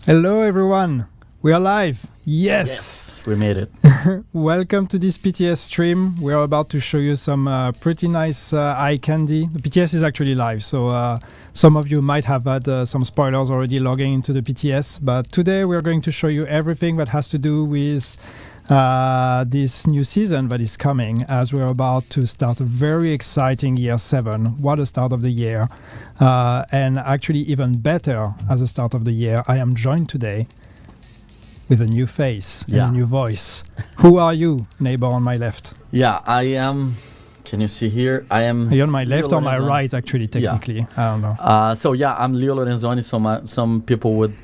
Hello everyone, we are live. Yes, we made it. Welcome to this PTS stream. We are about to show you some pretty nice eye candy. The PTS is actually live, so some of you might have had some spoilers already logging into the PTS. But today we are going to show you everything that has to do with this new season that is coming, as we're about to start a very exciting year 7. What a start of the year. And actually even better as a start of the year, I am joined today with a new face and a new voice. Who are you, neighbor on my left? Yeah, I am. Can you see here? I am. Are you on my left Leo or my Lorenzoni. right, actually, technically? Yeah. I don't know. I'm Leo Lorenzoni. So some people would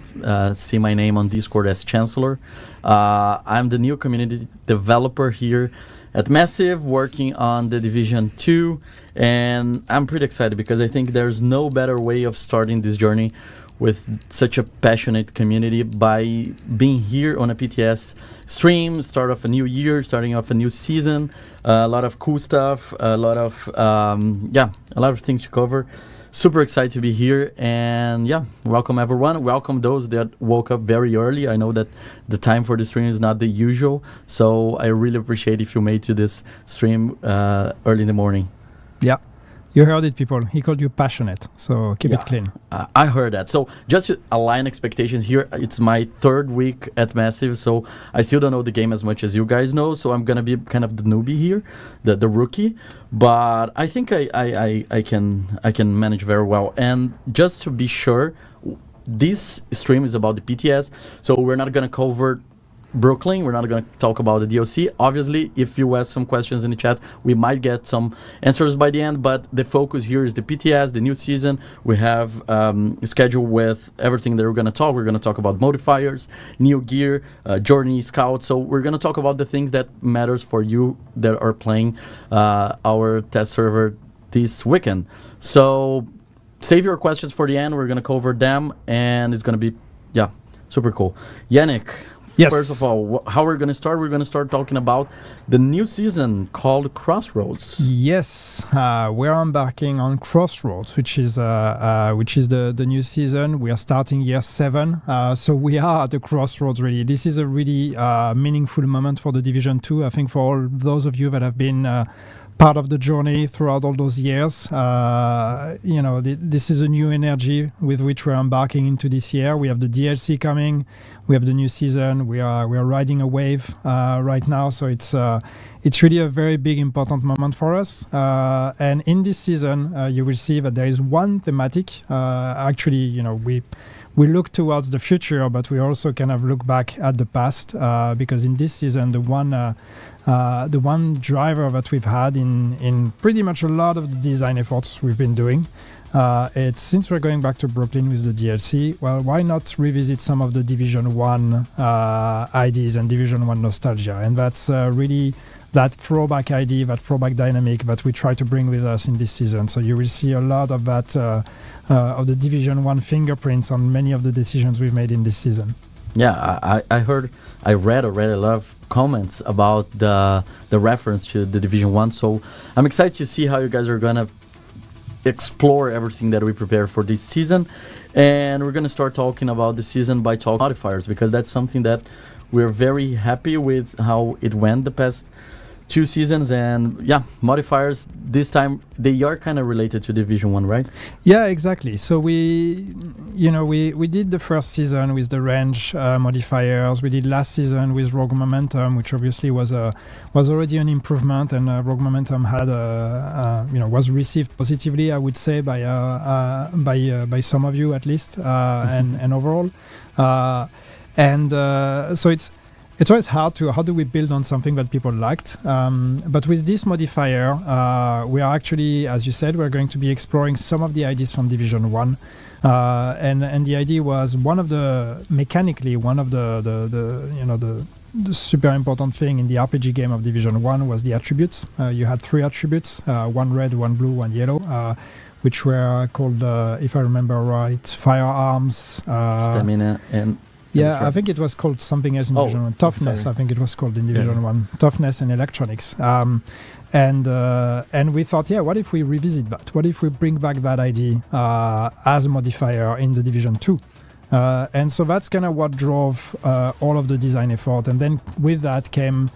see my name on Discord as Chancellor. I'm the new community developer here at Massive, working on the Division 2. And I'm pretty excited because I think there's no better way of starting this journey with such a passionate community by being here on a PTS stream, start off a new year, starting off a new season, a lot of cool stuff, a lot of things to cover. Super excited to be here, and welcome everyone. Welcome those that woke up very early. I know that the time for the stream is not the usual, so I really appreciate if you made to this stream early in the morning. Yeah. You heard it, people. He called you passionate, so keep it clean. I heard that. So just to align expectations here, it's my 3rd week at Massive, so I still don't know the game as much as you guys know, so I'm going to be kind of the newbie here, the rookie, but I think I can manage very well. And just to be sure, this stream is about the PTS, so we're not going to cover Brooklyn. We're not going to talk about the DLC. Obviously, if you ask some questions in the chat, we might get some answers by the end, but the focus here is the PTS, the new season. We have a schedule with everything that we're going to talk. We're going to talk about modifiers, new gear, journey, scout. So we're going to talk about the things that matters for you that are playing our test server this weekend. So save your questions for the end. We're going to cover them, and it's going to be, super cool. Yannick, yes. First of all, how we're going to start? We're going to start talking about the new season called Crossroads. Yes, we're embarking on Crossroads, which is the new season. We are starting year 7, so we are at the crossroads. Really, this is a really meaningful moment for the Division 2. I think for all those of you that have been part of the journey throughout all those years, this is a new energy with which we're embarking into this year. We have the DLC coming. We have the new season. We are riding a wave right now, so it's really a very big, important moment for us. And in this season, you will see that there is one thematic. We look towards the future, but we also kind of look back at the past because in this season, the one driver that we've had in pretty much a lot of the design efforts we've been doing. It's since we're going back to Brooklyn with the DLC, well, why not revisit some of the Division 1 IDs and Division 1 nostalgia? And that's really that throwback ID, that throwback dynamic that we try to bring with us in this season. So you will see a lot of that, of the Division 1 fingerprints on many of the decisions we've made in this season. Yeah, I read a lot of comments about the reference to the Division 1, so I'm excited to see how you guys are going to explore everything that we prepare for this season. And we're going to start talking about the season by talking modifiers, because that's something that we're very happy with how it went the past 2 seasons. And modifiers this time, they are kind of related to Division 1, right? Yeah, exactly. So we did the first season with the range modifiers. We did last season with Rogue Momentum, which obviously was already an improvement, and Rogue Momentum had was received positively, I would say, by some of you at least, and overall. So it's always hard to, how do we build on something that people liked? But with this modifier, we are actually, as you said, we're going to be exploring some of the ideas from Division 1. And the idea was mechanically one of the super important thing in the RPG game of Division 1 was the attributes. You had 3 attributes, one red, one blue, one yellow, which were called, if I remember right, firearms, stamina, and I think it was called something else in Division 1. Toughness, I think it was called in Division 1. Toughness and electronics. And we thought, what if we revisit that? What if we bring back that idea as a modifier in the Division 2? And so that's kind of what drove all of the design effort. And then with that came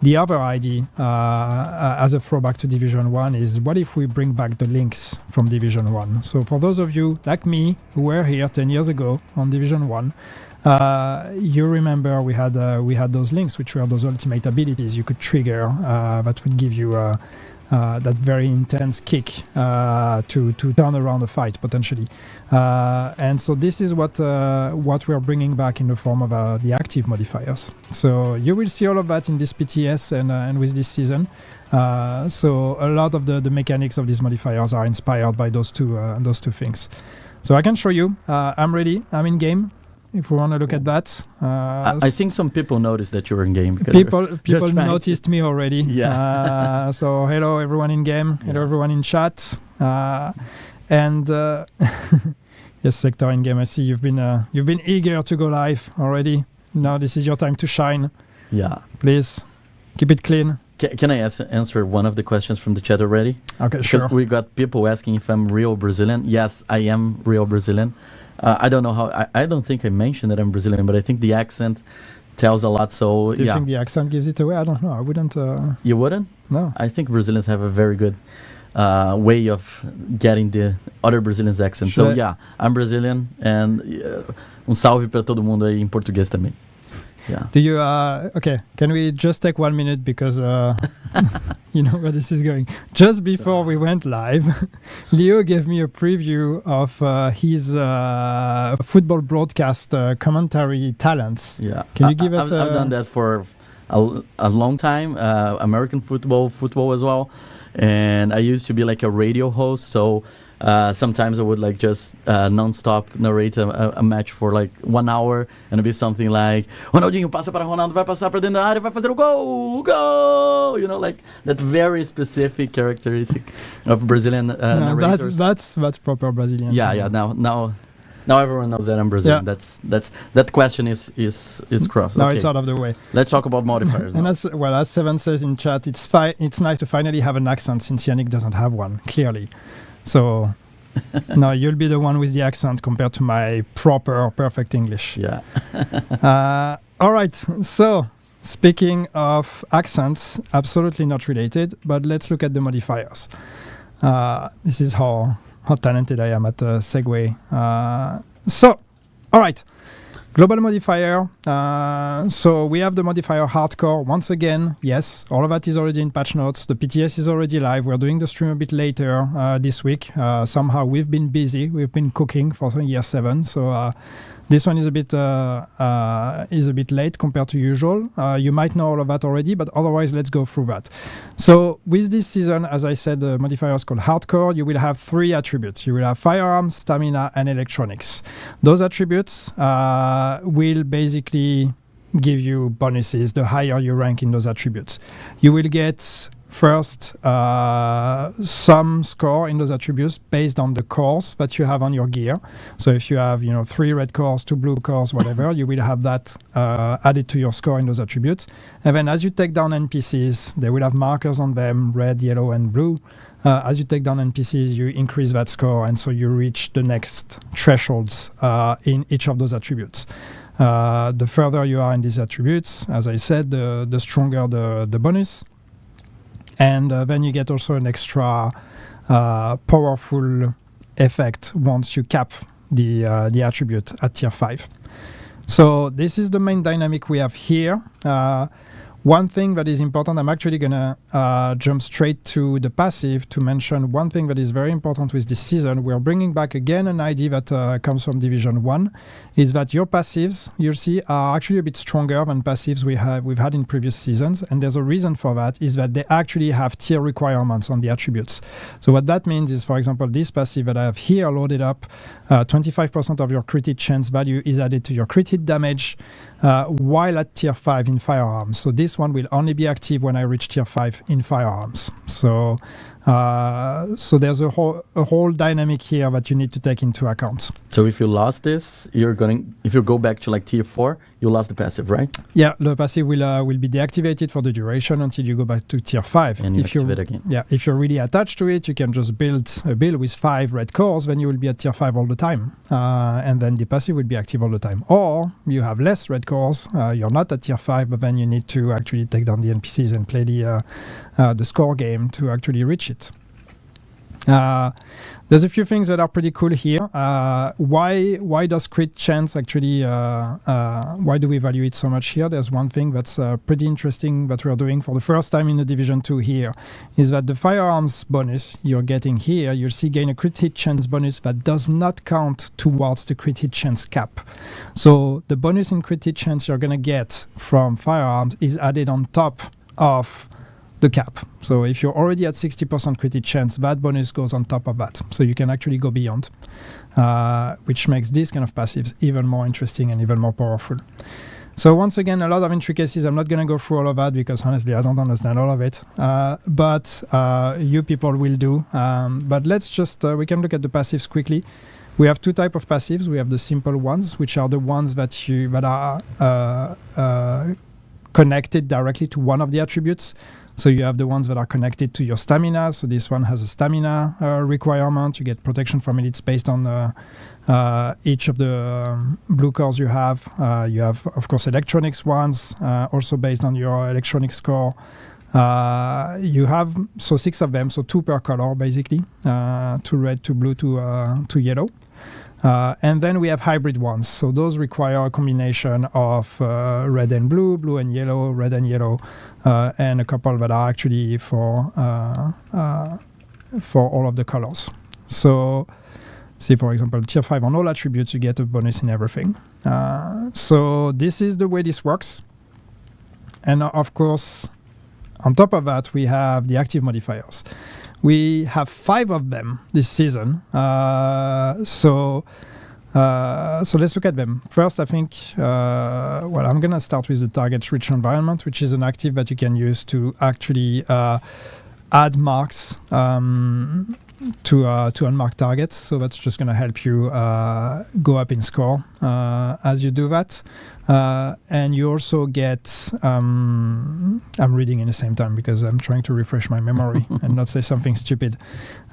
the other idea as a throwback to Division 1 is what if we bring back the links from Division 1? So for those of you like me who were here 10 years ago on Division 1, you remember we had those links, which were those ultimate abilities you could trigger that would give you that very intense kick to turn around a fight potentially. And so this is what we're bringing back in the form of the active modifiers. So you will see all of that in this PTS and with this season. So a lot of the mechanics of these modifiers are inspired by those two things. So I can show you. I'm ready. I'm in game. If we want to look at that, I think some people noticed that you were in game. People noticed me already. Yeah. So hello everyone in game. Hello everyone in chat. And yes, Sector in game. I see you've been eager to go live already. Now this is your time to shine. Yeah. Please keep it clean. Can I answer one of the questions from the chat already? Okay, sure. Because we got people asking if I'm real Brazilian. Yes, I am real Brazilian. I don't know how. I don't think I mentioned that I'm Brazilian, but I think the accent tells a lot. So Do you think the accent gives it away? I don't know. I wouldn't. You wouldn't? No. I think Brazilians have a very good way of getting the other Brazilians' accent. So yeah, I'm Brazilian, and salve para todo mundo aí em português também. Yeah. Do you okay, can we just take 1 minute because you know where this is going. Just before we went live, Leo gave me a preview of his football broadcast commentary talents. Yeah. Can you give us I've done that for a long time, American football as well. And I used to be like a radio host, so sometimes I would like just non-stop narrate a match for like 1 hour, and it'd be something like Ronaldinho passa para Ronaldo, vai passar para dentro da área, vai fazer o gol, you know, like that very specific characteristic of Brazilian narrators. That's proper Brazilian. Yeah. Now everyone knows that I'm Brazilian. Yeah. That question is crossed. Now Okay. it's out of the way. Let's talk about modifiers. And now. as Seven says in chat, it's nice to finally have an accent since Yannick doesn't have one, clearly. So now you'll be the one with the accent compared to my proper, perfect English. Yeah. All right. So speaking of accents, absolutely not related, but let's look at the modifiers. This is how talented I am at segue. So, all right. Global modifier. So we have the modifier hardcore. Once again, yes, all of that is already in patch notes. The PTS is already live. We're doing the stream a bit later this week. Somehow we've been busy. We've been cooking for year 7. So this one is a bit late compared to usual. You might know all of that already, but otherwise, let's go through that. So with this season, as I said, the modifier is called hardcore. You will have 3 attributes. You will have firearms, stamina, and electronics. Those attributes will basically give you bonuses the higher you rank in those attributes. You will get first some score in those attributes based on the cores that you have on your gear. So if you have 3 red cores, 2 blue cores, whatever, you will have that added to your score in those attributes. And then as you take down NPCs, they will have markers on them, red, yellow, and blue. As you take down NPCs, you increase that score, and so you reach the next thresholds in each of those attributes. The further you are in these attributes, as I said, the stronger the bonus. And then you get also an extra powerful effect once you cap the attribute at tier 5. So this is the main dynamic we have here. One thing that is important, I'm actually going to jump straight to the passive to mention one thing that is very important with this season. We're bringing back again an idea that comes from Division 1, is that your passives, you'll see, are actually a bit stronger than passives we've had in previous seasons. And there's a reason for that, is that they actually have tier requirements on the attributes. So what that means is, for example, this passive that I have here loaded up, 25% of your crit hit chance value is added to your crit hit damage while at tier 5 in firearms. So this one will only be active when I reach tier 5 in firearms. So So there's a whole dynamic here that you need to take into account. So if you lost this, if you go back to like tier 4, you lost the passive, right? Yeah, the passive will be deactivated for the duration until you go back to tier 5. And you activate again. Yeah, if you're really attached to it, you can just build a build with 5 red cores, then you will be at tier 5 all the time. And then the passive will be active all the time. Or you have less red cores, you're not at tier 5, but then you need to actually take down the NPCs and play the score game to actually reach it. There's a few things that are pretty cool here. Why does crit chance actually, why do we value it so much here? There's one thing that's pretty interesting that we're doing for the first time in the Division 2 here, is that the firearms bonus you're getting here, you'll see gain a crit hit chance bonus that does not count towards the crit hit chance cap. So the bonus in crit hit chance you're gonna get from firearms is added on top of the cap. So if you're already at 60% crit hit chance, that bonus goes on top of that. So you can actually go beyond, which makes this kind of passives even more interesting and even more powerful. So once again, a lot of intricacies. I'm not going to go through all of that because honestly, I don't understand all of it. But you people will do. But let's just, we can look at the passives quickly. We have two types of passives. We have the simple ones, which are the ones that are connected directly to one of the attributes. So you have the ones that are connected to your stamina. So this one has a stamina requirement. You get protection from elites based on each of the blue cores you have. You have, of course, electronics ones, also based on your electronics score. You have 6 of them, so 2 per color, basically. 2 red, 2 blue, 2 yellow. And then we have hybrid ones. So those require a combination of red and blue, blue and yellow, red and yellow, and a couple that are actually for all of the colors. So see, for example, tier 5 on all attributes, you get a bonus in everything. So this is the way this works. And of course, on top of that, we have the active modifiers. We have 5 of them this season. So let's look at them. First, I think, I'm going to start with the target rich environment, which is an active that you can use to actually add marks to unmarked targets. So that's just going to help you go up in score as you do that. And you also get, I'm reading in the same time because I'm trying to refresh my memory and not say something stupid.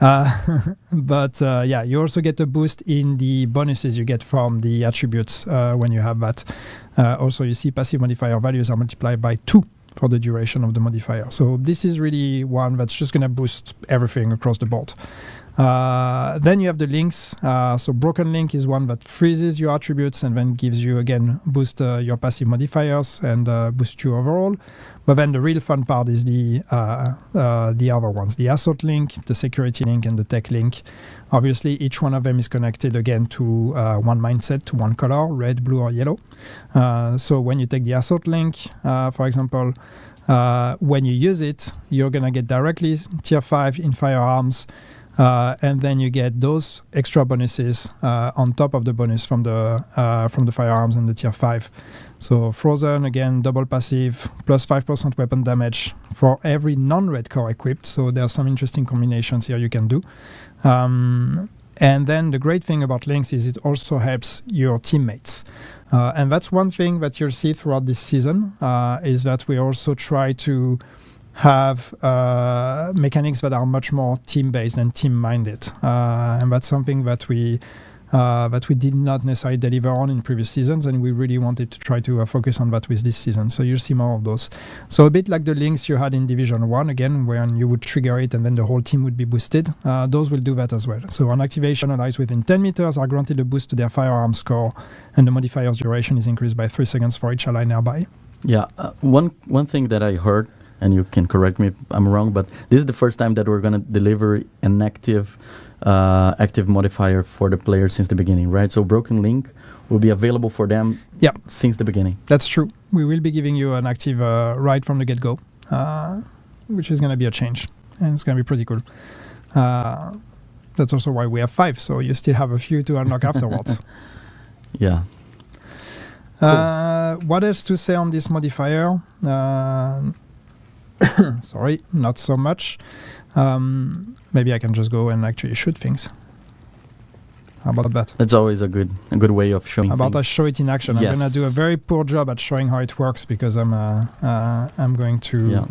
But you also get a boost in the bonuses you get from the attributes when you have that. Also, you see passive modifier values are multiplied by 2 for the duration of the modifier. So this is really one that's just going to boost everything across the board. Then you have the links. So broken link is one that freezes your attributes and then gives you, again, boost your passive modifiers and boost you overall. But then the real fun part is the other ones, the assault link, the security link, and the tech link. Obviously, each one of them is connected again to one mindset, to one color, red, blue, or yellow. So when you take the assault link, for example, when you use it, you're going to get directly tier 5 in firearms. And then you get those extra bonuses on top of the bonus from the firearms and the tier 5. So frozen, again, double passive, plus 5% weapon damage for every non-red core equipped. So there are some interesting combinations here you can do. And then the great thing about links is it also helps your teammates. And that's one thing that you'll see throughout this season, is that we also try to have mechanics that are much more team-based and team-minded. And that's something that we did not necessarily deliver on in previous seasons, and we really wanted to try to focus on that with this season. So you'll see more of those. So a bit like the links you had in Division 1, again, when you would trigger it and then the whole team would be boosted. Those will do that as well. So on activation, allies within 10 meters are granted a boost to their firearm score, and the modifier's duration is increased by 3 seconds for each ally nearby. Yeah, one thing that I heard, and you can correct me if I'm wrong, but this is the first time that we're going to deliver an active modifier for the players since the beginning, right? So Broken Link will be available for them since the beginning. That's true. We will be giving you an active right from the get-go, which is going to be a change, and it's going to be pretty cool. That's also why we have 5, so you still have a few to unlock afterwards. Yeah. Cool. What else to say on this modifier? Sorry, not so much. Maybe I can just go and actually shoot things. How about that? That's always a good way of showing. How about things. I show it in action? Yes. I'm gonna do a very poor job at showing how it works because I'm going to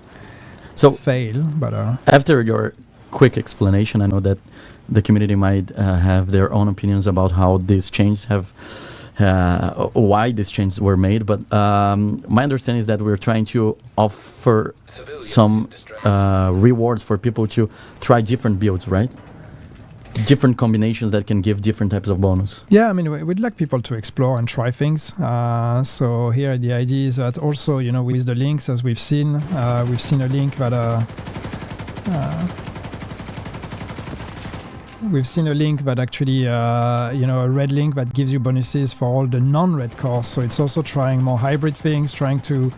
fail. But after your quick explanation, I know that the community might have their own opinions about how these changes have. Why these changes were made, but my understanding is that we're trying to offer some rewards for people to try different builds, right? Different combinations that can give different types of bonus. Yeah, I mean, we'd like people to explore and try things. So here the idea is that also, with the links, as we've seen a link that we've seen a link that actually, a red link that gives you bonuses for all the non-red cores. So it's also trying more hybrid things, trying to,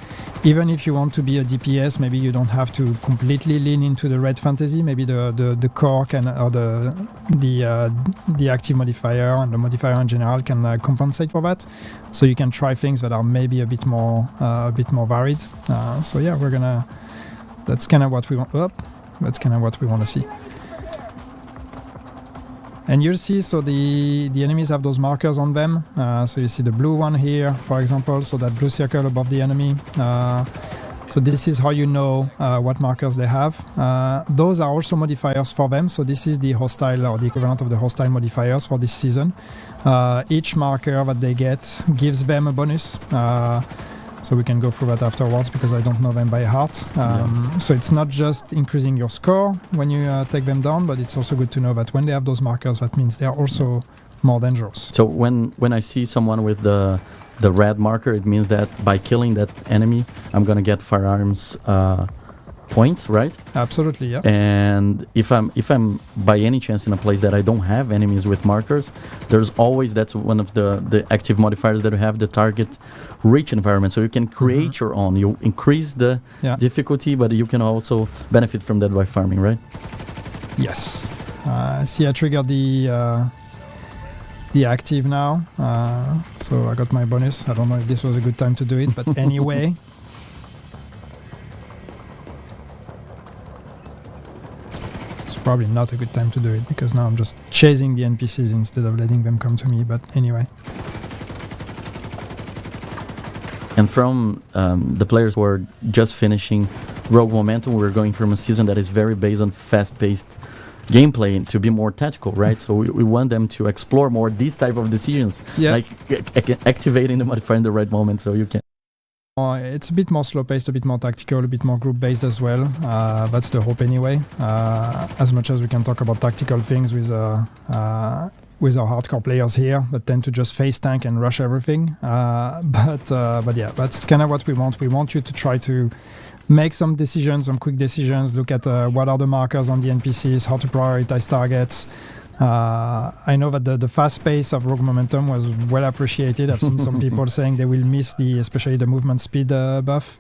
even if you want to be a DPS, maybe you don't have to completely lean into the red fantasy. Maybe the core can, or the active modifier and the modifier in general can compensate for that. So you can try things that are maybe a bit more varied. So yeah, that's kind of what we want. That's kind of what we want to see. And you'll see, so the enemies have those markers on them. So you see the blue one here, for example, so that blue circle above the enemy. So this is how you know what markers they have. Those are also modifiers for them. So this is the hostile, or the equivalent of the hostile modifiers for this season. Each marker that they get gives them a bonus. So we can go through that afterwards because I don't know them by heart. So it's not just increasing your score when you take them down, but it's also good to know that when they have those markers, that means they are also more dangerous. So when I see someone with the red marker, it means that by killing that enemy, I'm gonna get firearms points, right? Absolutely, yeah. And if I'm by any chance in a place that I don't have enemies with markers, there's always, that's one of the active modifiers that we have, the target rich environment. So you can create your own. You increase the difficulty, but you can also benefit from that by farming, right? Yes. See, I triggered the active now. So I got my bonus. I don't know if this was a good time to do it, but anyway. Probably not a good time to do it because now I'm just chasing the NPCs instead of letting them come to me, but anyway. And from the players who are just finishing Rogue Momentum, we're going from a season that is very based on fast-paced gameplay to be more tactical, right? So we want them to explore more these type of decisions, like activating the modifier in the right moment so you can. It's a bit more slow-paced, a bit more tactical, a bit more group-based as well. That's the hope anyway. As much as we can talk about tactical things with our hardcore players here that tend to just face tank and rush everything. But yeah, that's kind of what we want. We want you to try to make some decisions, some quick decisions, look at what are the markers on the NPCs, how to prioritize targets. I know that the fast pace of Rogue Momentum was well appreciated. I've seen some people saying they will miss especially the movement speed buff.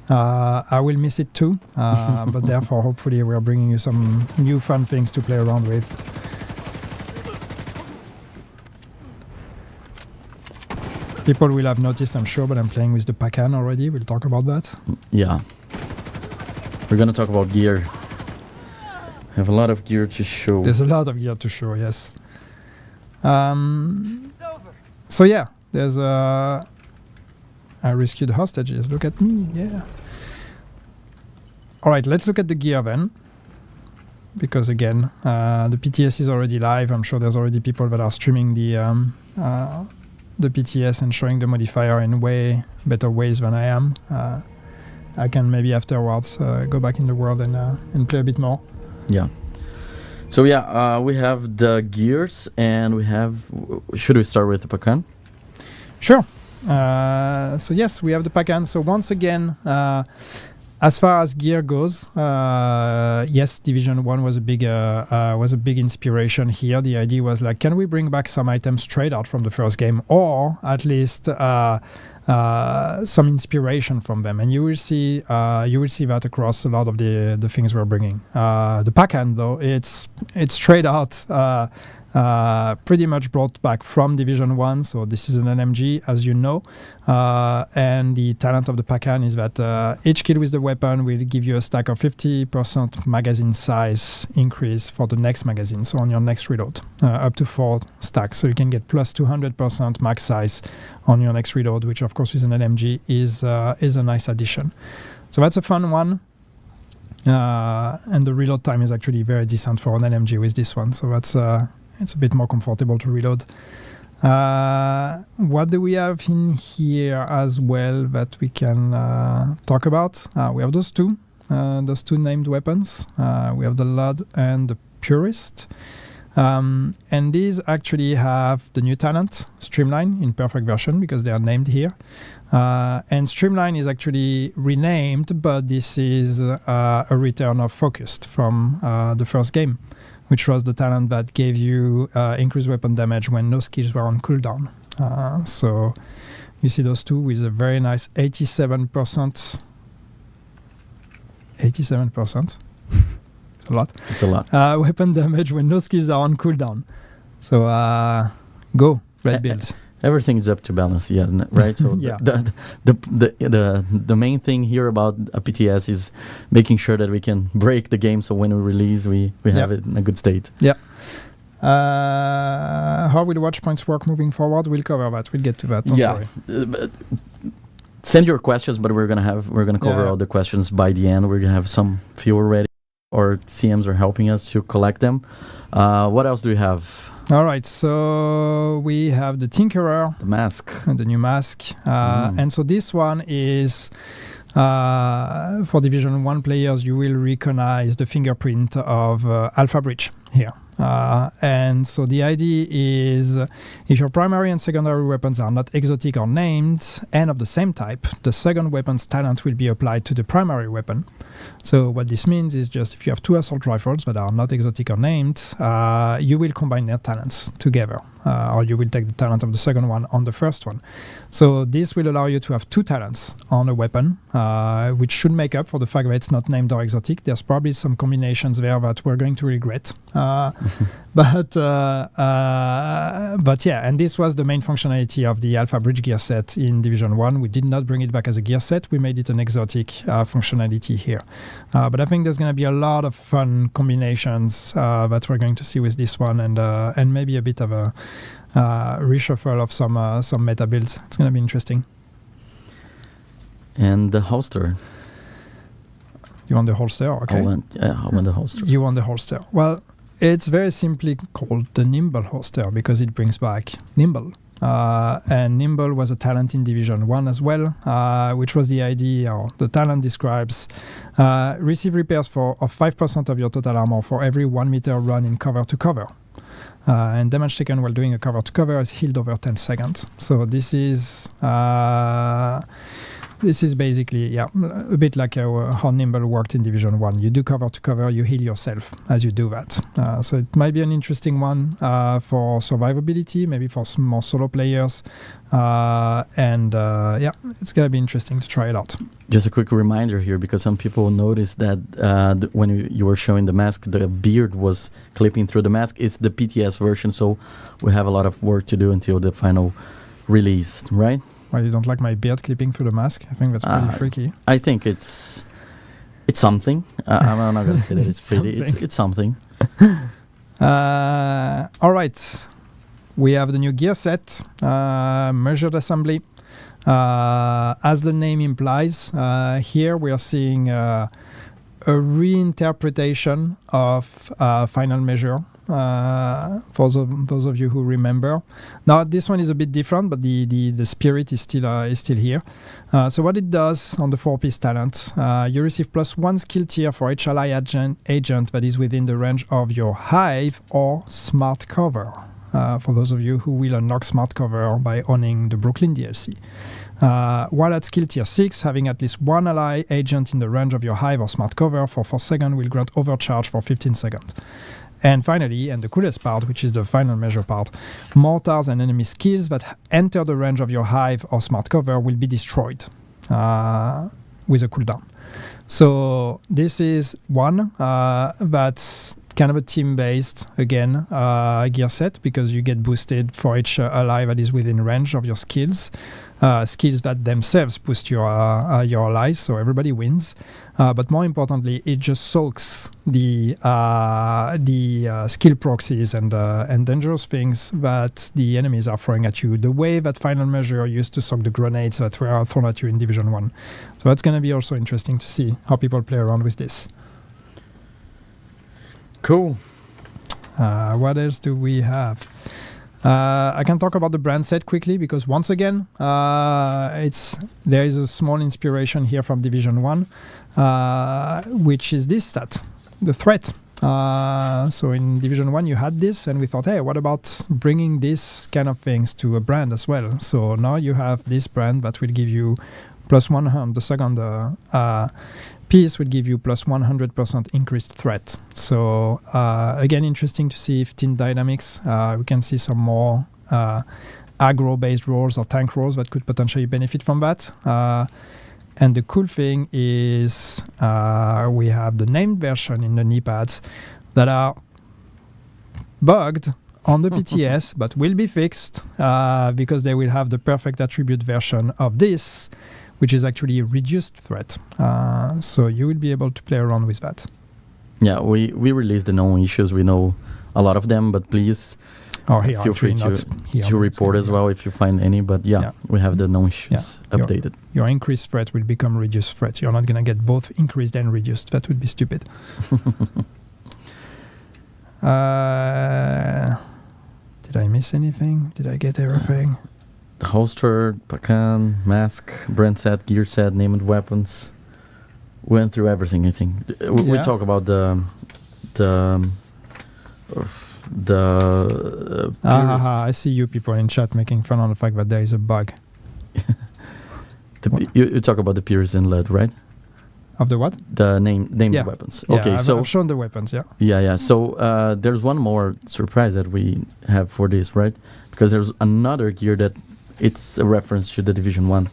I will miss it too, but therefore hopefully we are bringing you some new fun things to play around with. People will have noticed, I'm sure, but I'm playing with the Pacan already. We'll talk about that. Yeah. We're going to talk about gear. I have a lot of gear to show. There's a lot of gear to show, yes. So yeah, there's I rescued hostages. Look at me, yeah. All right, let's look at the gear then. Because again, the PTS is already live. I'm sure there's already people that are streaming the PTS and showing the modifier in way better ways than I am. I can maybe afterwards go back in the world and play a bit more. Yeah. So yeah, we have the gears and we have. Should we start with the Pacan? Sure. So yes, we have the Pacan. So once again, as far as gear goes, yes, Division 1 was a big inspiration here. The idea was like, can we bring back some items straight out from the first game, or at least some inspiration from them? And you will see that across a lot of the things we're bringing. The Pacan, though, it's straight out pretty much brought back from Division 1. So this is an NMG, as you know. And the talent of the Pacan is that each kill with the weapon will give you a stack of 50% magazine size increase for the next magazine, so on your next reload, up to 4 stacks. So you can get plus 200% mag size on your next reload, which of course with an NMG is a nice addition. So that's a fun one. And the reload time is actually very decent for an LMG with this one, so that's it's a bit more comfortable to reload. What do we have in here as well that we can talk about? We have those two named weapons. We have the Lud and the Purist. And these actually have the new talent, Streamline, in perfect version because they are named here. And Streamline is actually renamed, but this is a return of Focused from the first game, which was the talent that gave you increased weapon damage when no skills were on cooldown. So you see those two with a very nice 87%. 87%. It's a lot. It's a lot. Weapon damage when no skills are on cooldown. So go, red builds. Everything is up to balance, right? So yeah. the main thing here about a PTS is making sure that we can break the game, so when we release, we have it in a good state. Yeah. How will watch points work moving forward? We'll cover that. We'll get to that. Don't worry. Send your questions, but we're gonna cover all the questions by the end. We're gonna have some few already, or CMs are helping us to collect them. What else do we have? All right, so we have the Tinkerer, the mask, and the new mask, and so this one is for Division 1 players. You will recognize the fingerprint of Alpha Bridge here. And so the idea is if your primary and secondary weapons are not exotic or named and of the same type, the second weapon's talent will be applied to the primary weapon. So what this means is just if you have two assault rifles that are not exotic or named, you will combine their talents together, or you will take the talent of the second one on the first one. So this will allow you to have two talents on a weapon, which should make up for the fact that it's not named or exotic. There's probably some combinations there that we're going to regret. But yeah, and this was the main functionality of the Alpha Bridge gear set in Division 1. We did not bring it back as a gear set. We made it an exotic functionality here. But I think there's going to be a lot of fun combinations that we're going to see with this one, and maybe a bit of a reshuffle of some meta builds. It's going to be interesting. And the holster. You want the holster? Okay. I want the holster. You want the holster. Well, it's very simply called the Nimble holster because it brings back Nimble. And Nimble was a talent in Division 1 as well, which was the idea, or the talent describes receive repairs of 5% of your total armor for every 1 meter run in cover to cover. And damage taken while doing a cover to cover is healed over 10 seconds. So this is basically, a bit like how Nimble worked in Division 1. You do cover to cover, you heal yourself as you do that. So it might be an interesting one for survivability, maybe for some more solo players. It's going to be interesting to try it out. Just a quick reminder here, because some people noticed that when you were showing the mask, the beard was clipping through the mask. It's the PTS version, so we have a lot of work to do until the final release, right? Well, you don't like my beard clipping through the mask? I think that's pretty freaky. I think it's something. I'm not going to say that it's pretty. It's something. All right. We have the new gear set, measured assembly. As the name implies, here we are seeing a reinterpretation of final measure. For those of you who remember. Now this one is a bit different, but the spirit is still here. So what it does on the 4-piece talent, you receive +1 skill tier for each ally agent that is within the range of your hive or smart cover. For those of you who will unlock smart cover by owning the Brooklyn DLC. While at skill tier 6, having at least one ally agent in the range of your hive or smart cover for 4 seconds will grant overcharge for 15 seconds. And finally, and the coolest part, which is the final measure part, mortars and enemy skills that enter the range of your hive or smart cover will be destroyed with a cooldown. So this is one that's kind of a team-based, again, gear set, because you get boosted for each ally that is within range of your skills. Skills that themselves boost your allies, so everybody wins. But more importantly, it just soaks the skill proxies and dangerous things that the enemies are throwing at you, the way that Final Measure used to soak the grenades that were thrown at you in Division 1. So that's going to be also interesting to see how people play around with this. Cool. What else do we have? I can talk about the brand set quickly, because once again, there is a small inspiration here from Division 1, which is this stat, the threat. So in Division 1 you had this, and we thought, hey, what about bringing this kind of things to a brand as well? So now you have this brand that will give you plus 100, the second piece will give you plus 100% increased threat. So again, interesting to see if Team Dynamics, we can see some more aggro-based roles or tank roles that could potentially benefit from that. And the cool thing is we have the named version in the knee pads that are bugged on the PTS, but will be fixed because they will have the perfect attribute version of this, which is actually a reduced threat. So you will be able to play around with that. Yeah, we released the known issues. We know a lot of them, but please feel free to report as well if you find any. But yeah, we have the known issues updated. Your increased threat will become reduced threat. You're not going to get both increased and reduced. That would be stupid. Did I miss anything? Did I get everything? The holster, Pacan, mask, brand set, gear set, named weapons. Went through everything, I think. We talk about the I see you people in chat making fun of the fact that there is a bug. You talk about the pierced inlet, right? Of the what? The named weapons. Yeah, okay, I've shown the weapons, Yeah. So there's one more surprise that we have for this, right? Because there's another gear that it's a reference to the Division 1.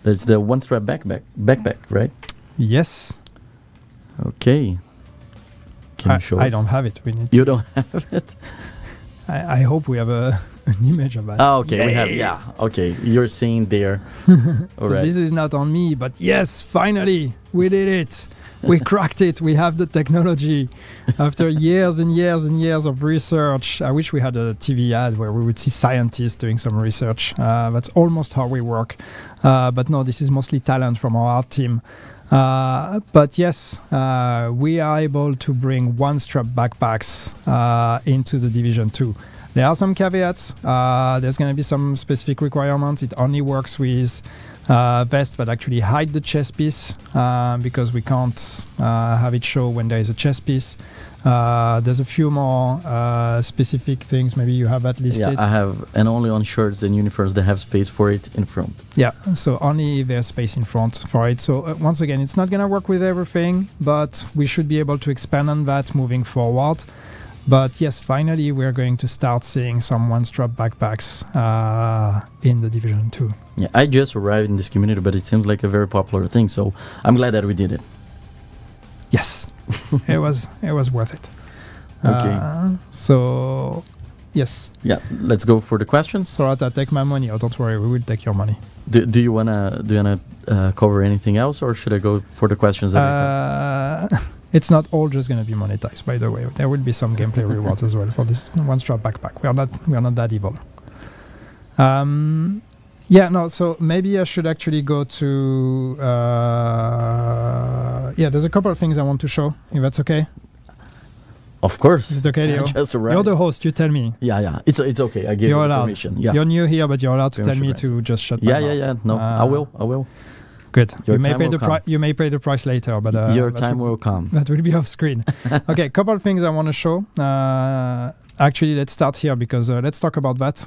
That's the one-strap backpack, right? Yes. Okay. Can you show us? I don't have it. You don't have it? I hope we have an image of that. Oh, okay. Yay. We have, okay. You're seeing there. All right. This is not on me, but yes, finally, we did it. We cracked it. We have the technology. After years and years and years of research, I wish we had a TV ad where we would see scientists doing some research. That's almost how we work. But no, this is mostly talent from our art team. But yes, we are able to bring one-strap backpacks into the Division 2. There are some caveats. There's going to be some specific requirements. It only works with vests that actually hide the chest piece because we can't have it show when there is a chest piece. There's a few more specific things. Maybe you have that listed. Yeah, I have, and only on shirts and uniforms that have space for it in front. Yeah, so only there's space in front for it. So once again, it's not going to work with everything, but we should be able to expand on that moving forward. But yes, finally, we're going to start seeing some one-strap backpacks in the Division 2. Yeah, I just arrived in this community, but it seems like a very popular thing. So I'm glad that we did it. Yes, it was worth it. Okay. So, yes. Yeah, let's go for the questions. Sorata, take my money. Oh, don't worry, we will take your money. Do you wanna cover anything else, or should I go for the questions? It's not all just going to be monetized, by the way. There will be some gameplay rewards as well for this one-strap backpack. We are not that evil. So maybe I should actually go to... there's a couple of things I want to show, if that's okay. Of course. Is it okay, Leo? You're the host, you tell me. Yeah. It's okay. I give you permission. Yeah. You're new here, but you're allowed to tell me to just shut my mouth. Yeah. No, I will. Good. You may pay the price later, but your time will come. That will be off screen. Okay, a couple of things I want to show. Actually, let's start here because let's talk about that.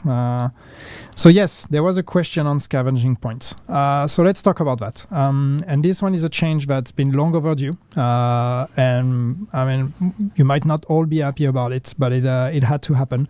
So yes, there was a question on scavenging points. So let's talk about that. And this one is a change that's been long overdue. And I mean, you might not all be happy about it, but it had to happen.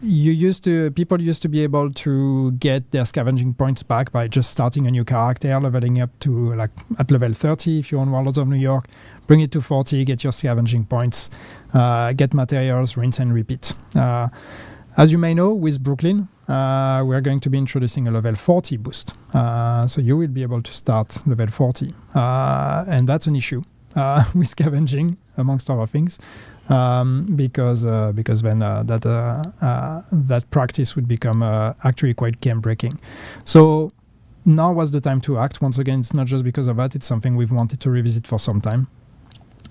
people used to be able to get their scavenging points back by just starting a new character, leveling up to like at level 30 if you're on Warlords of New York, bring it to 40, get your scavenging points, get materials, rinse and repeat. As you may know, with Brooklyn, we're going to be introducing a level 40 boost. So you will be able to start level 40. And that's an issue with scavenging, amongst other things. Because then that practice would become actually quite game breaking. So now was the time to act. Once again, it's not just because of that, it's something we've wanted to revisit for some time.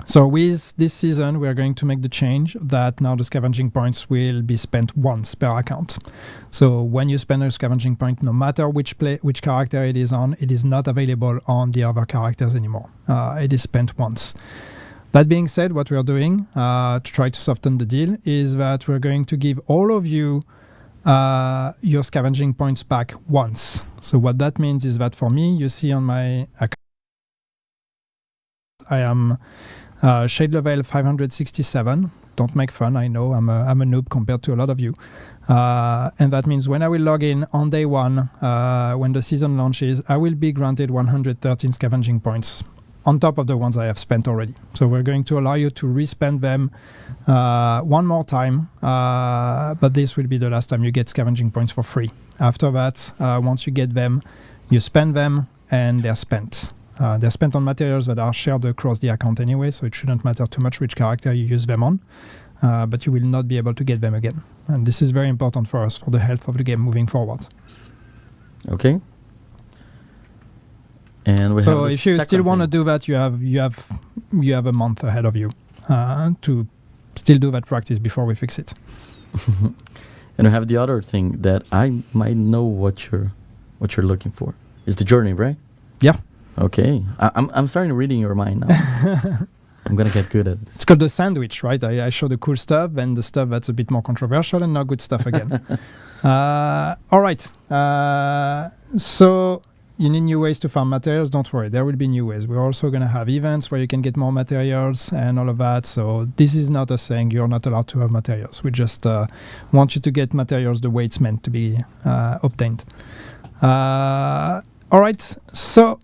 So with this season, we are going to make the change that now the scavenging points will be spent once per account. So when you spend a scavenging point, no matter which character it is on, it is not available on the other characters anymore. It is spent once. That being said, what we are doing to try to soften the deal is that we're going to give all of you your scavenging points back once. So what that means is that for me, you see on my account, I am shade level 567. Don't make fun, I know, I'm a noob compared to a lot of you. And that means when I will log in on day one, when the season launches, I will be granted 113 scavenging points on top of the ones I have spent already. So we're going to allow you to respend them one more time, but this will be the last time you get scavenging points for free. After that, once you get them, you spend them and they're spent. They're spent on materials that are shared across the account anyway, so it shouldn't matter too much which character you use them on, but you will not be able to get them again. And this is very important for us for the health of the game moving forward. Okay. And so if you still want to do that, you have a month ahead of you to still do that practice before we fix it. And we have the other thing that I might know what you're looking for. Is the journey, right? Yeah. Okay. I'm starting reading your mind now. I'm gonna get good at this. It's called the sandwich, right? I show the cool stuff and the stuff that's a bit more controversial and not good stuff again. All right. So you need new ways to farm materials. Don't worry, there will be new ways. We're also going to have events where you can get more materials and all of that. So this is not us saying you're not allowed to have materials. We just want you to get materials the way it's meant to be obtained. All right, so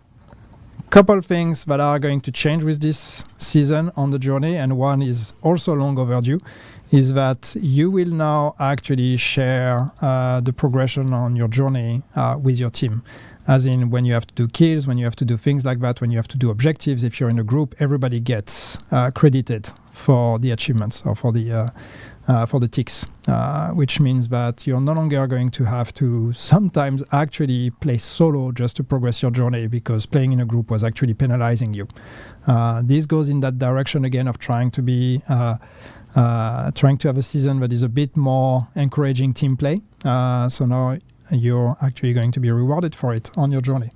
couple of things that are going to change with this season on the journey, and one is also long overdue, is that you will now actually share the progression on your journey with your team. As in when you have to do kills, when you have to do things like that, when you have to do objectives, if you're in a group, everybody gets credited for the achievements or for the ticks, which means that you're no longer going to have to sometimes actually play solo just to progress your journey because playing in a group was actually penalizing you. This goes in that direction again of trying to have a season that is a bit more encouraging team play. So now you're actually going to be rewarded for it on your journey.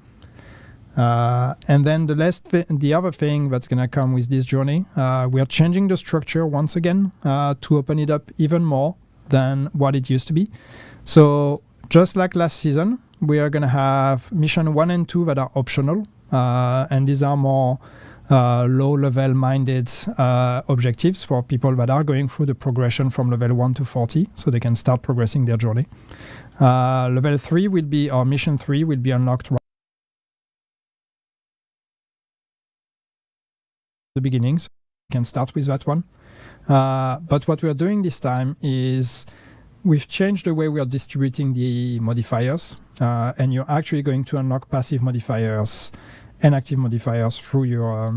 And then the other thing that's going to come with this journey, we are changing the structure once again to open it up even more than what it used to be. So just like last season, we are going to have mission 1 and 2 that are optional, and these are more low-level minded objectives for people that are going through the progression from level 1 to 40, so they can start progressing their journey. Level 3 will be, or mission 3 will be unlocked right at the beginning, so you can start with that one. But what we are doing this time is we've changed the way we are distributing the modifiers, and you're actually going to unlock passive modifiers and active modifiers through your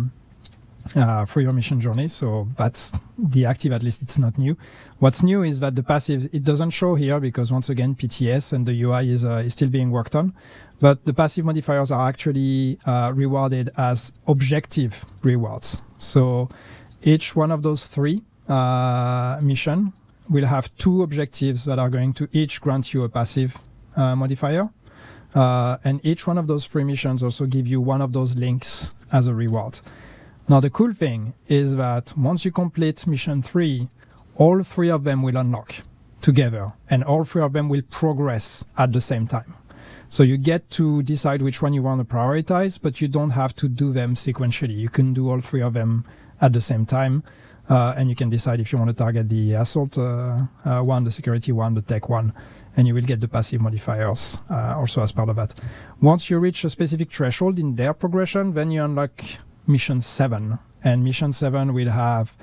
mission journey. So that's the active, at least it's not new. What's new is that the passive, it doesn't show here because once again PTS and the UI is still being worked on, but the passive modifiers are actually rewarded as objective rewards. So each one of those 3 mission will have 2 objectives that are going to each grant you a passive modifier. And each one of those 3 missions also give you one of those links as a reward. Now, the cool thing is that once you complete mission 3, all 3 of them will unlock together, and all 3 of them will progress at the same time. So you get to decide which one you want to prioritize, but you don't have to do them sequentially. You can do all 3 of them at the same time. and you can decide if you want to target the assault one, the security one, the tech one, and you will get the passive modifiers also as part of that. Once you reach a specific threshold in their progression, then you unlock mission 7, and mission 7 will have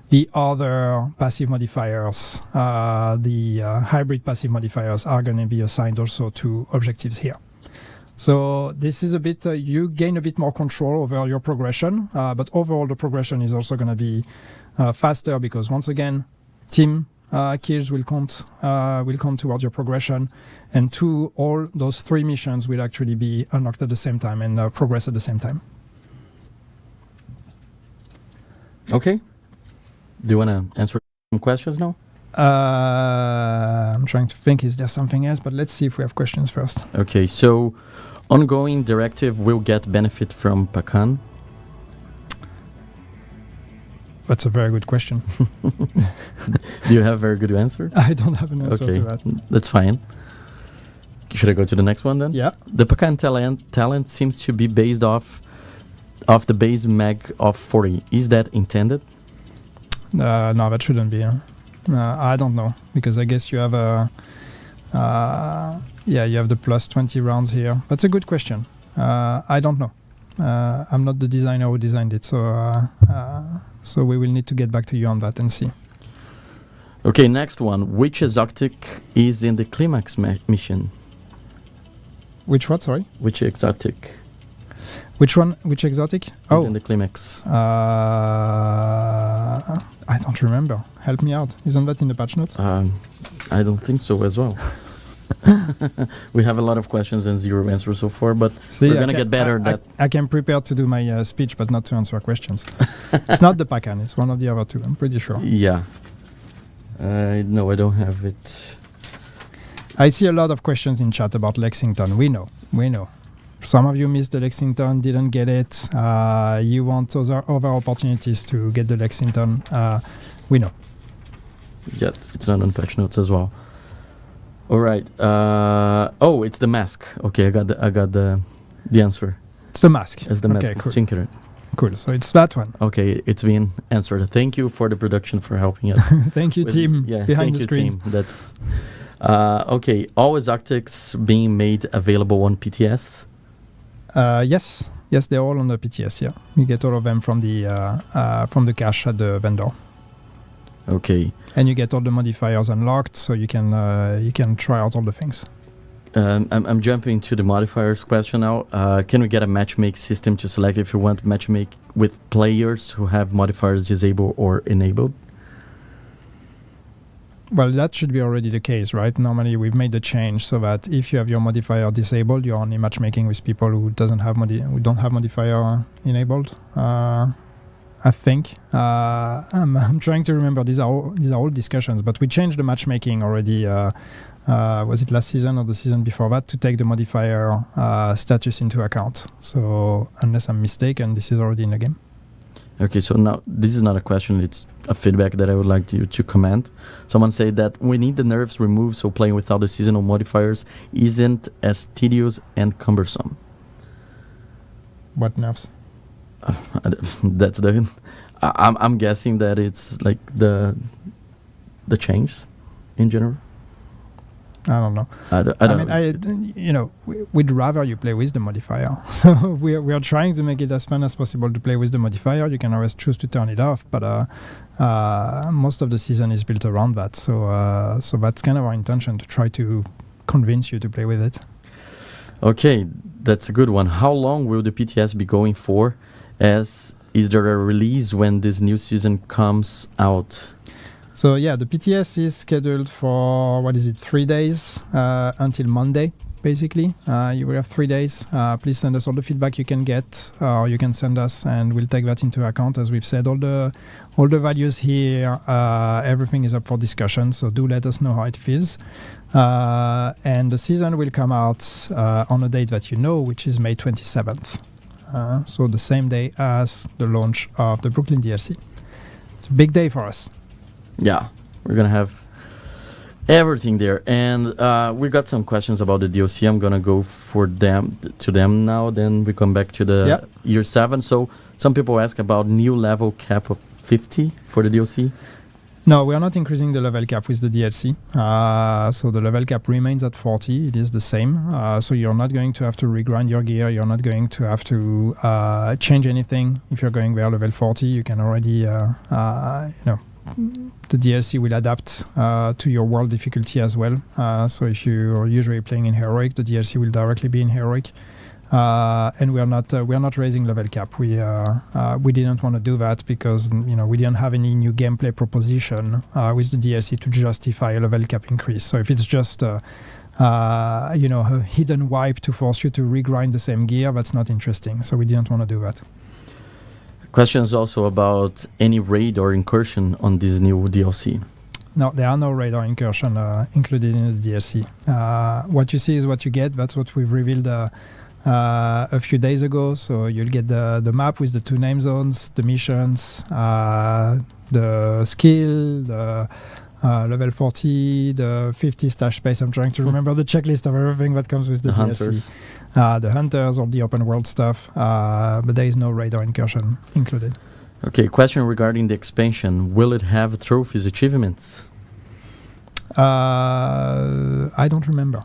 the other passive modifiers. The hybrid passive modifiers are going to be assigned also to objectives here. So this is a bit, you gain a bit more control over your progression, but overall the progression is also going to be faster, because once again, team kills will count towards your progression, and all those 3 missions will actually be unlocked at the same time and progress at the same time. Okay. Do you want to answer some questions now? I'm trying to think, is there something else? But let's see if we have questions first. Okay, so ongoing directive will get benefit from Pacan. That's a very good question. Do you have a very good answer? I don't have an answer Okay, to that. that's fine. Should I go to the next one then? Yeah. The Pacan talent seems to be based off the base mag of 40. Is that intended? No, that shouldn't be. I don't know, because I guess you have you have the plus 20 rounds here. That's a good question. I don't know. I'm not the designer who designed it, so we will need to get back to you on that and see. Okay, next one. Which exotic is in the climax mission? Which what? Sorry. Which exotic? Which one? Which exotic? Is in the climax. I don't remember. Help me out. Isn't that in the patch notes? I don't think so as well. We have a lot of questions and 0 answers so far, but we're going to get better. I can prepare to do my speech, but not to answer questions. It's not the Pacan. It's one of the other 2. I'm pretty sure. Yeah. No, I don't have it. I see a lot of questions in chat about Lexington. We know. Some of you missed the Lexington, didn't get it. You want other opportunities to get the Lexington. We know. Yeah, it's not on patch notes as well. All right. It's the mask. Okay, I got the answer. It's the mask. It's the mask. Okay, cool. Synchro. Cool. So it's that one. Okay, it's been answered. Thank you for the production for helping us. Thank you, team. Behind the screens. Team. That's okay. All exotics being made available on PTS. Yes, they're all on the PTS. Yeah, you get all of them from the cache at the vendor. Okay. And you get all the modifiers unlocked, so you can try out all the things. I'm jumping to the modifiers question now. Can we get a matchmake system to select if you want matchmake with players who have modifiers disabled or enabled? Well, that should be already the case, right? Normally, we've made the change so that if you have your modifier disabled, you're only matchmaking with people who don't have modifier enabled. I think I'm trying to remember. These are all discussions, but we changed the matchmaking already. Was it last season or the season before that, to take the modifier status into account? So unless I'm mistaken, this is already in the game. Okay, so now this is not a question, it's a feedback that I would like you to comment. Someone said that we need the nerfs removed so playing without the seasonal modifiers isn't as tedious and cumbersome. What nerfs? That's the... I'm guessing that it's like the changes in general. I don't know. I don't know. We'd rather you play with the modifier. So we are trying to make it as fun as possible to play with the modifier. You can always choose to turn it off, but most of the season is built around that. So that's kind of our intention, to try to convince you to play with it. Okay, that's a good one. How long will the PTS be going for? Is there a release when this new season comes out? So yeah, the PTS is scheduled for 3 days until Monday, basically. You will have 3 days. Please send us all the feedback you can get, or you can send us, and we'll take that into account. As we've said, all the values here, everything is up for discussion. So do let us know how it feels. And the season will come out on a date that you know, which is May 27th. So the same day as the launch of the Brooklyn DLC. It's a big day for us. Yeah, we're going to have everything there. And we got some questions about the DLC. I'm going to go to them now. Then we come back to the year 7. So some people ask about new level cap of 50 for the DLC? No, we are not increasing the level cap with the DLC. So the level cap remains at 40. It is the same. So you're not going to have to regrind your gear. You're not going to have to change anything. If you're going there level 40, you can already, the DLC will adapt to your world difficulty as well. So if you're usually playing in Heroic, the DLC will directly be in Heroic. And we are not raising level cap. We didn't want to do that because we didn't have any new gameplay proposition with the DLC to justify a level cap increase. So if it's just a hidden wipe to force you to regrind the same gear, that's not interesting. So we didn't want to do that. Questions also about any raid or incursion on this new DLC. No, there are no raid or incursion included in the DLC. What you see is what you get. That's what we've revealed a few days ago. So you'll get the map with the 2 name zones, the missions, the skill, the level 40, the 50 stash space. I'm trying to remember the checklist of everything that comes with the DLC. Hunters. The hunters or the open world stuff, but there is no raid or incursion included. Okay, question regarding the expansion. Will it have trophies, achievements? I don't remember.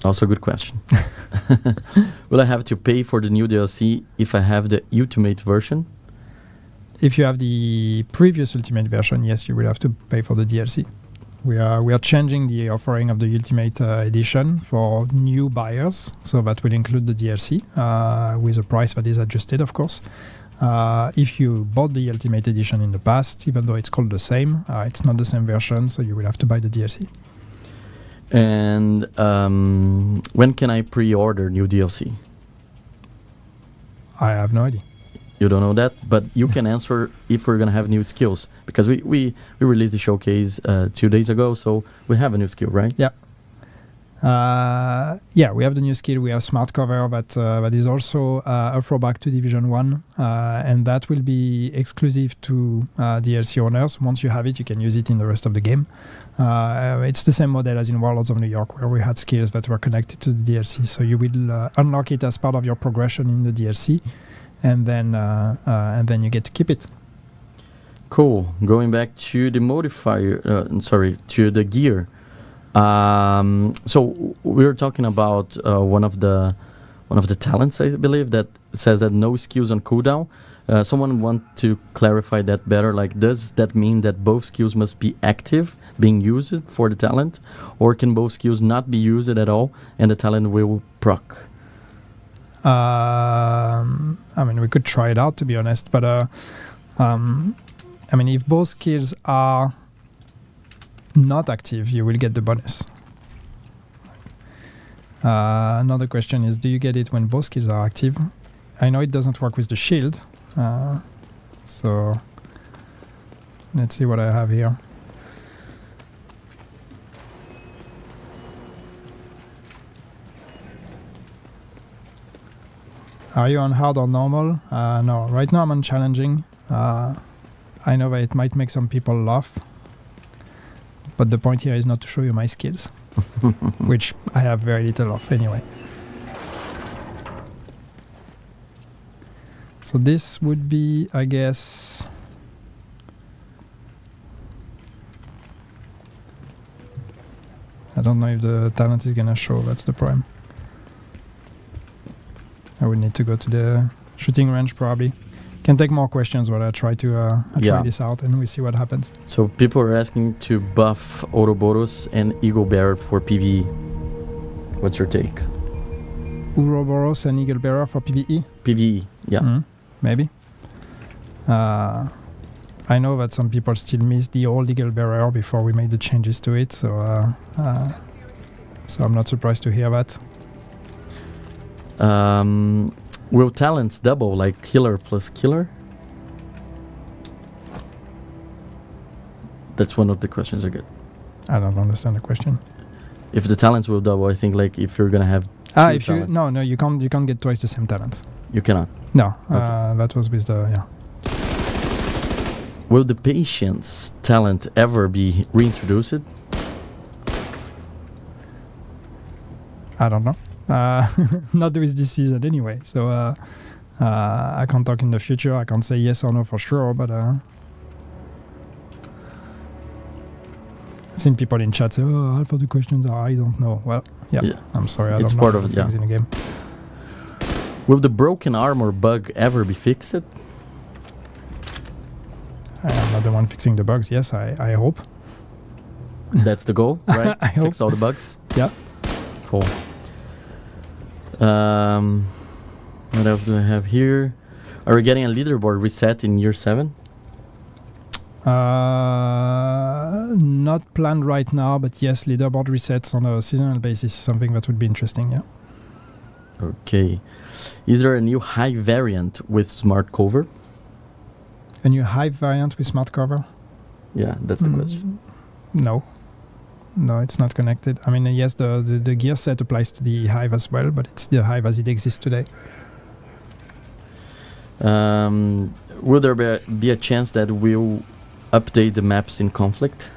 Also a good question. Will I have to pay for the new DLC if I have the Ultimate version? If you have the previous Ultimate version, yes, you will have to pay for the DLC. We are changing the offering of the Ultimate edition for new buyers, so that will include the DLC with a price that is adjusted, of course. If you bought the Ultimate edition in the past, even though it's called the same, it's not the same version, so you will have to buy the DLC. And when can I pre-order new DLC? I have no idea. You don't know that, but you can answer if we're gonna have new skills, because we released the showcase 2 days ago, so we have a new skill, right? Yeah. We have the new skill. We have Smart Cover that is also a throwback to Division 1, and that will be exclusive to DLC owners. Once you have it, you can use it in the rest of the game. It's the same model as in Warlords of New York, where we had skills that were connected to the DLC. So you will unlock it as part of your progression in the DLC, and then you get to keep it. Cool. Going back to the modifier, to the gear. So we were talking about one of the talents, I believe, that says that no skills on cooldown. Someone want to clarify that better. Like, does that mean that both skills must be active, being used for the talent, or can both skills not be used at all and the talent will proc? We could try it out, to be honest, but if both skills are not active, you will get the bonus. Another question is, do you get it when both skills are active? I know it doesn't work with the shield, so let's see what I have here. Are you on hard or normal? No, right now I'm on challenging. I know that it might make some people laugh, but the point here is not to show you my skills, which I have very little of anyway. So this would be, I guess, I don't know if the talent is gonna show, that's the problem. I would need to go to the shooting range probably. Can take more questions while I try to try this out and we see what happens. So people are asking to buff Ouroboros and Eagle Bearer for PvE. What's your take? Ouroboros and Eagle Bearer for PvE? PvE, yeah. Maybe. I know that some people still miss the old Eagle Bearer before we made the changes to it, so I'm not surprised to hear that. Will talents double, like killer plus killer? That's one of the questions I get. I don't understand the question. If the talents will double, I think like if you're gonna have if you you can't get twice the same talents. You cannot. No, Okay. that was with the Will the patience talent ever be reintroduced? I don't know. Not with this season anyway. So I can't talk in the future. I can't say yes or no for sure, but I've seen people in chat say, "Oh, half of the questions are I don't know." Well, yeah. I'm sorry, I It's don't part know of it, things in the game. Will the broken armor bug ever be fixed? I'm not the one fixing the bugs. Yes, I hope. That's the goal, right? I hope. Fix all the bugs. Yeah. Cool. What else do I have here? Are we getting a leaderboard reset in year 7? Not planned right now, but yes, leaderboard resets on a seasonal basis is something that would be interesting. Yeah. Okay. Is there a new high variant with smart cover? A new Hive variant with smart cover? Yeah, that's the question. No, it's not connected. I mean, yes, the gear set applies to the Hive as well, but it's the Hive as it exists today. Will there be a chance that we'll update the maps in conflict?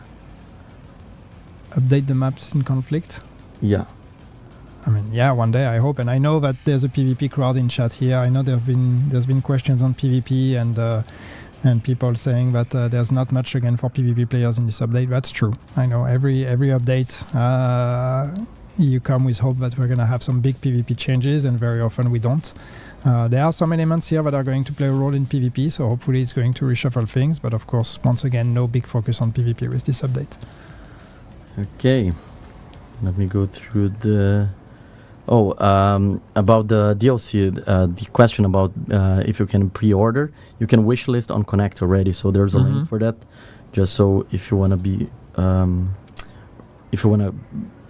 Update the maps in conflict? Yeah. I mean, yeah, one day I hope, and I know that there's a PvP crowd in chat here. I know there's been questions on PvP and people saying that there's not much again for PvP players in this update. That's true. I know every update you come with hope that we're gonna have some big PvP changes, and very often we don't. There are some elements here that are going to play a role in PvP, so hopefully it's going to reshuffle things. But of course, once again, no big focus on PvP with this update. Okay, let me go through the. About the DLC, the question about if you can pre-order, you can wishlist on Connect already. So there's a link for that. Just so if you wanna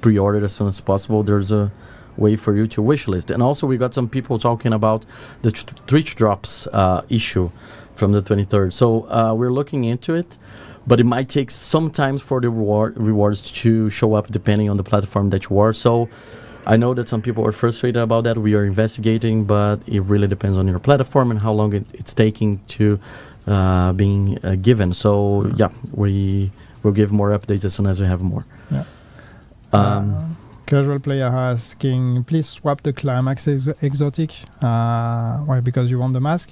pre-order it as soon as possible, there's a way for you to wishlist. And also we got some people talking about the Twitch drops issue from the 23rd. So we're looking into it, but it might take some time for the rewards to show up depending on the platform that you are. So I know that some people are frustrated about that. We are investigating, but it really depends on your platform and how long it's taking to being given. So yeah, we will give more updates as soon as we have more. Yeah. Casual player asking, please swap the climax exotic. Why? Because you want the mask.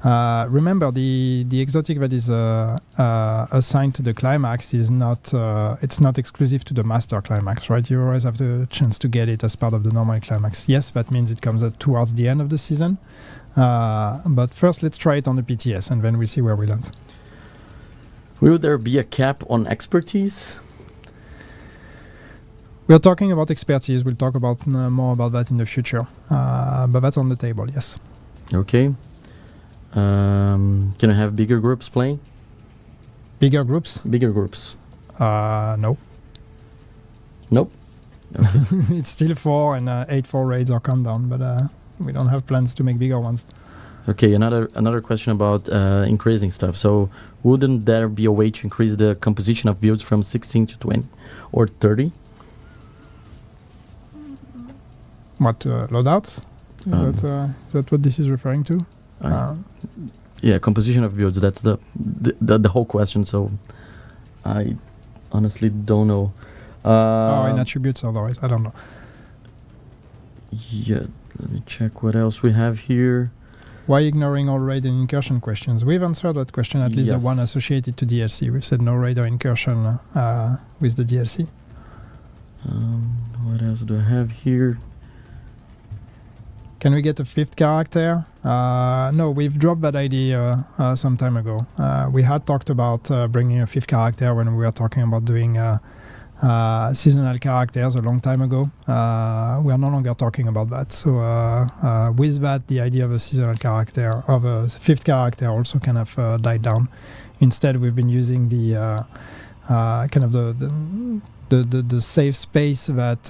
Remember, the exotic that is assigned to the climax is not it's not exclusive to the master climax, right? You always have the chance to get it as part of the normal climax. Yes, that means it comes towards the end of the season. But first, let's try it on the PTS, and then we'll see where we land. Will there be a cap on expertise? We're talking about expertise. We'll talk about more about that in the future. But that's on the table, yes. Okay. Can I have bigger groups playing? Bigger groups? Bigger groups. No. Nope. Okay. It's still 4 and 8-4 raids are countdown, but we don't have plans to make bigger ones. Okay, another question about increasing stuff. So wouldn't there be a way to increase the composition of builds from 16 to 20 or 30? What, loadouts? Is that what this is referring to? Yeah, composition of builds. That's the whole question. So I honestly don't know. In attributes, otherwise I don't know. Yeah, let me check what else we have here. Why ignoring all raid and incursion questions? We've answered that question, at least Yes. the one associated to DLC. We've said no raid or incursion with the DLC. What else do I have here? Can we get a 5th character? No, we've dropped that idea some time ago. We had talked about bringing a 5th character when we were talking about doing seasonal characters a long time ago. We are no longer talking about that. So with that, the idea of a seasonal character, of a 5th character, also kind of died down. Instead, we've been using the kind of the safe space that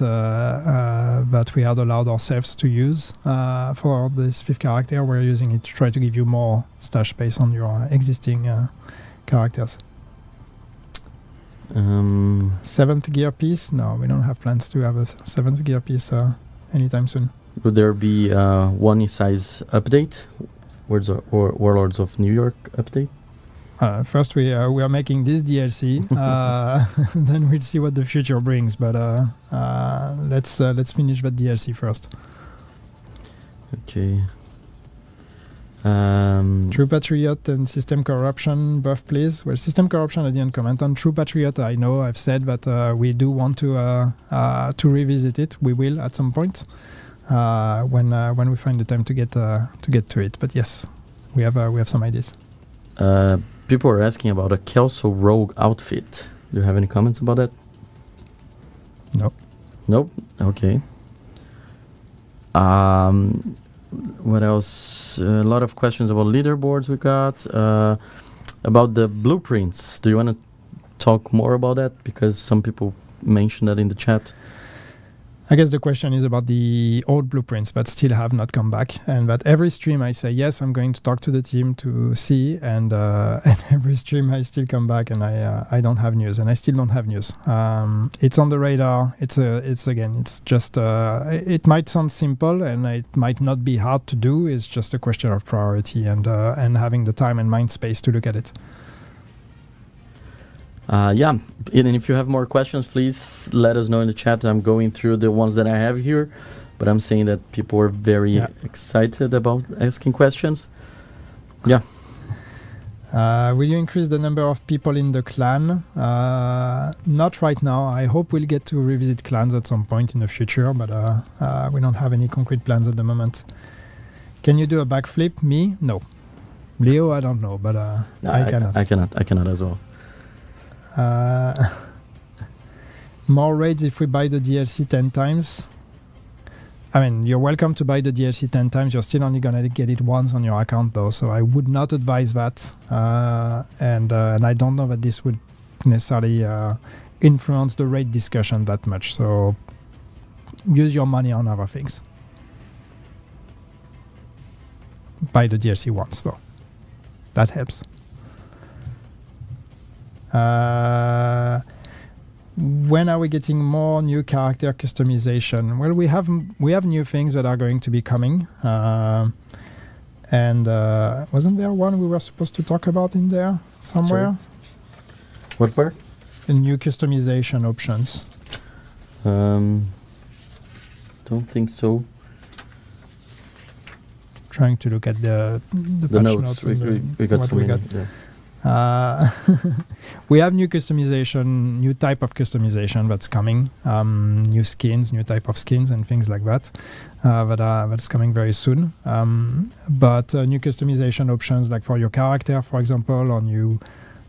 we had allowed ourselves to use for this 5th character. We're using it to try to give you more stash space on your existing characters. 7th gear piece? No, we don't have plans to have a 7th gear piece anytime soon. Would there be one size update? Warlords of New York update? First, we are making this DLC. Then we'll see what the future brings. But let's finish that DLC first. Okay. True Patriot and System Corruption buff, please. Well, System Corruption I didn't comment on. True Patriot, I know I've said that we do want to revisit it. We will at some point when we find the time to get to it. But yes, we have some ideas. People are asking about a Kelso Rogue outfit. Do you have any comments about that? No. Nope. Okay. What else? A lot of questions about leaderboards we got. About the blueprints. Do you want to talk more about that? Because some people mentioned that in the chat. I guess the question is about the old blueprints that still have not come back, and that every stream I say, yes, I'm going to talk to the team to see, and every stream I still come back and I don't have news, and I still don't have news. It's on the radar. It's just, it might sound simple and it might not be hard to do. It's just a question of priority and having the time and mind space to look at it. Yeah, and if you have more questions, please let us know in the chat. I'm going through the ones that I have here, but I'm saying that people are very excited about asking questions. Yeah. Will you increase the number of people in the clan? Not right now. I hope we'll get to revisit clans at some point in the future, but we don't have any concrete plans at the moment. Can you do a backflip? Me? No. Leo, I don't know, but no, I cannot. I cannot as well. More raids if we buy the DLC 10 times. I mean, you're welcome to buy the DLC 10 times. You're still only going to get it once on your account, though. So I would not advise that. And I don't know that this would necessarily influence the raid discussion that much. So use your money on other things. Buy the DLC once, though. That helps. When are we getting more new character customization? Well, we have new things that are going to be coming. And wasn't there one we were supposed to talk about in there somewhere? Sorry. What were? The new customization options. Don't think so. Trying to look at the patch notes. We got some. Yeah. We have new customization, new type of customization that's coming, new skins, new type of skins and things like that, that's coming very soon. But new customization options like for your character, for example, or new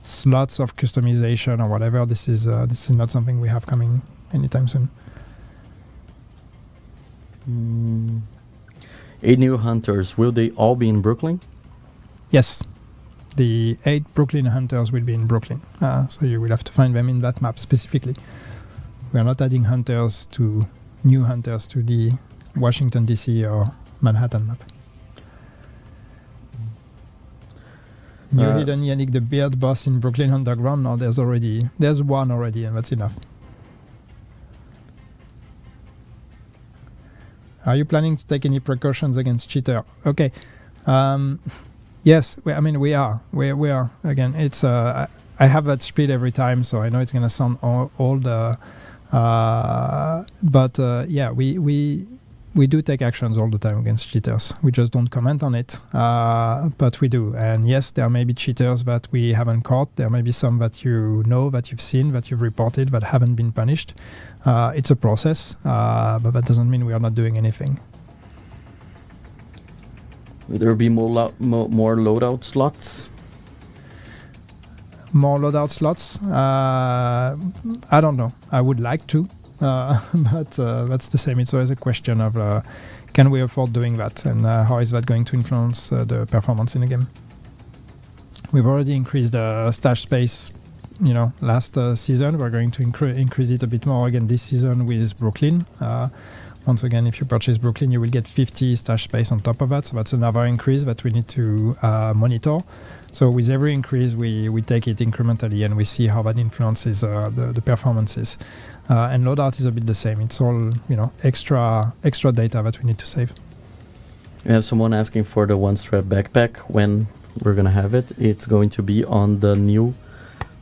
slots of customization or whatever, this is not something we have coming anytime soon. 8 new hunters, will they all be in Brooklyn? Yes. The 8 Brooklyn hunters will be in Brooklyn, so you will have to find them in that map specifically. We are not adding new hunters to the Washington DC or Manhattan map. New hidden Yannick the Beard boss in Brooklyn Underground. No, there's one already, and that's enough. Are you planning to take any precautions against cheater? Okay. Yes, we are. We are. Again, it's I have that speed every time, so I know it's gonna sound old. But we do take actions all the time against cheaters. We just don't comment on it, but we do. And yes, there may be cheaters that we haven't caught. There may be some that you know, that you've seen, that you've reported, that haven't been punished. It's a process, but that doesn't mean we are not doing anything. Will there be more loadout slots? More loadout slots? I don't know. I would like to, but that's the same. It's always a question of can we afford doing that, and how is that going to influence the performance in the game? We've already increased the stash space, last season. We're going to increase it a bit more again this season with Brooklyn. Once again, if you purchase Brooklyn, you will get 50 stash space on top of that. So that's another increase that we need to monitor. So with every increase, we take it incrementally and we see how that influences the performances. And loadout is a bit the same. It's all extra data that we need to save. We have someone asking for the one-strap backpack. When we're going to have it, it's going to be on the new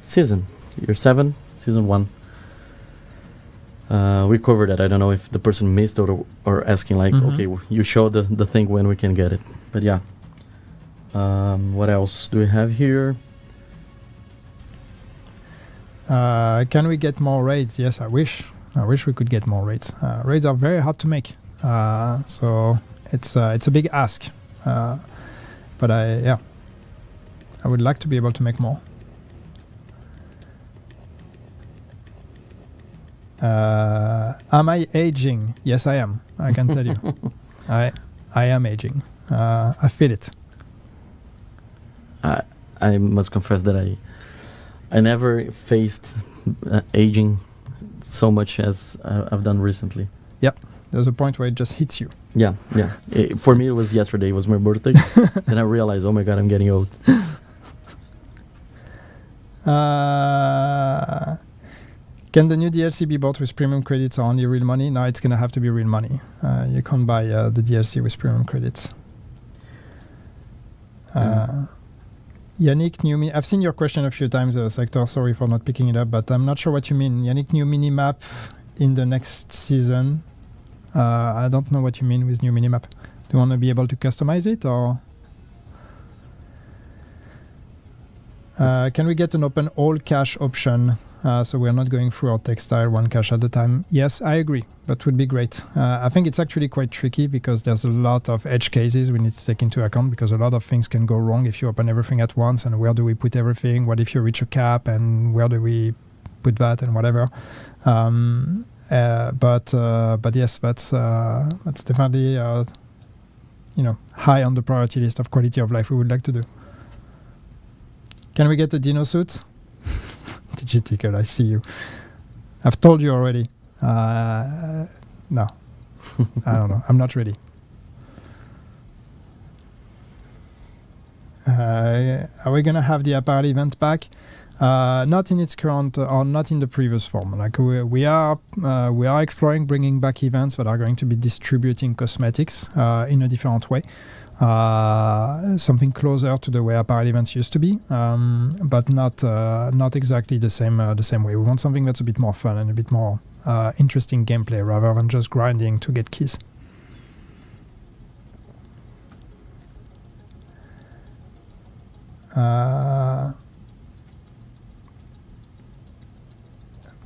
season. Year 7, season 1. We covered that. I don't know if the person missed or asking okay, you show the thing when we can get it. But yeah, What else do we have here? Can we get more raids? Yes, I wish. I wish we could get more raids. Raids are very hard to make, so it's a big ask. But I would like to be able to make more. Am I aging? Yes, I am. I can tell you. I am aging. I feel it. I must confess that I never faced aging so much as I've done recently. Yeah, there's a point where it just hits you. Yeah. For me, it was yesterday. It was my birthday. Then I realized, oh my God, I'm getting old. Can the new DLC be bought with premium credits or only real money? No, it's going to have to be real money. You can't buy the DLC with premium credits. Yannick, new mini. I've seen your question a few times, Sector. Sorry for not picking it up, but I'm not sure what you mean. Yannick, new minimap in the next season. I don't know what you mean with new minimap. Do you want to be able to customize it, or can we get an open all cash option? So we're not going through our textile one cache at a time. Yes, I agree. That would be great. I think it's actually quite tricky because there's a lot of edge cases we need to take into account, because a lot of things can go wrong if you open everything at once. And where do we put everything? What if you reach a cap, and where do we put that, and whatever. But yes, that's definitely high on the priority list of quality of life we would like to do. Can we get a dino suit? Digitical, I see you. I've told you already. No. I don't know. I'm not ready. Are we going to have the apparel event back? Not in its current, or not in the previous form. Like we are exploring bringing back events that are going to be distributing cosmetics in a different way. Something closer to the way apparel events used to be, but not exactly the same way. We want something that's a bit more fun and a bit more interesting gameplay rather than just grinding to get keys.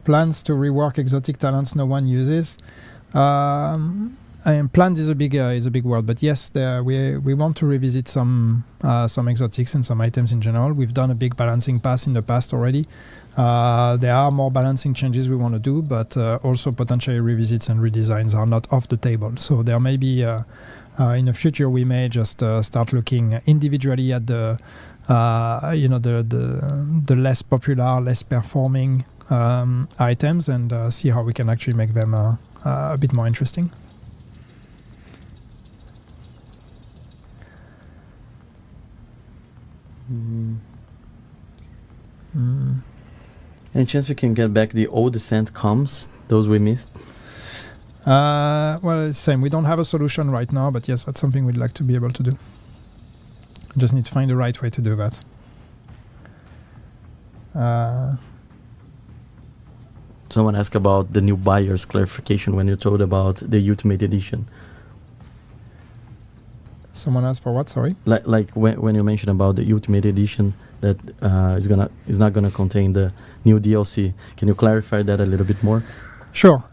Plans to rework exotic talents no one uses. Plans is a big word, but yes, we want to revisit some exotics and some items in general. We've done a big balancing pass in the past already. There are more balancing changes we want to do, but also potentially revisits and redesigns are not off the table. So there may be in the future we may just start looking individually at the less popular, less performing items and see how we can actually make them a bit more interesting. Any chance we can get back the old descent comms, those we missed? Well, it's same. We don't have a solution right now, but yes, that's something we'd like to be able to do. Just need to find the right way to do that. Someone asked about the new buyer's clarification when you told about the Ultimate Edition. Someone asked for what? Sorry. Like when you mentioned about the Ultimate Edition that is not gonna contain the new DLC. Can you clarify that a little bit more? Sure.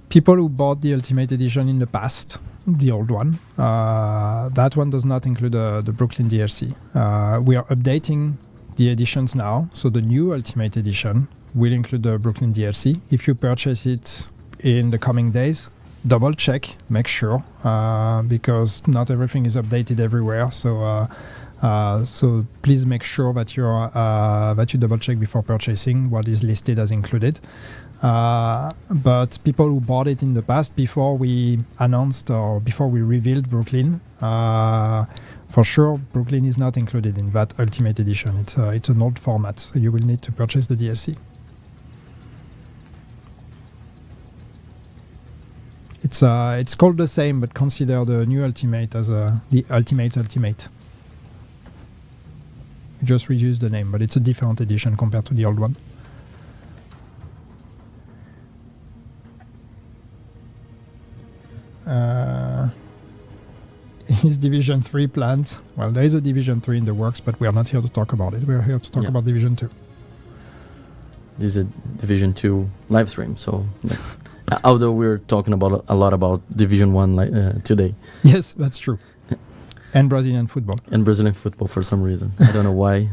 People who bought the Ultimate Edition in the past, the old one, that one does not include the Brooklyn DLC. We are updating the editions now, so the new Ultimate Edition will include the Brooklyn DLC. If you purchase it in the coming days, double check, make sure, because not everything is updated everywhere. So please make sure that you double check before purchasing what is listed as included. But people who bought it in the past, before we announced or before we revealed Brooklyn, for sure Brooklyn is not included in that Ultimate Edition. It's an old format, so you will need to purchase the DLC. It's called the same, but consider the new Ultimate as the Ultimate. You just reuse the name, but it's a different edition compared to the old one. is Division 3 planned? Well, there is a Division 3 in the works, but we are not here to talk about it. We are here to talk about Division 2. This is a Division 2 live stream, so although we're talking about a lot about Division 1 today. Yes, that's true. And Brazilian football. And Brazilian football for some reason. I don't know why.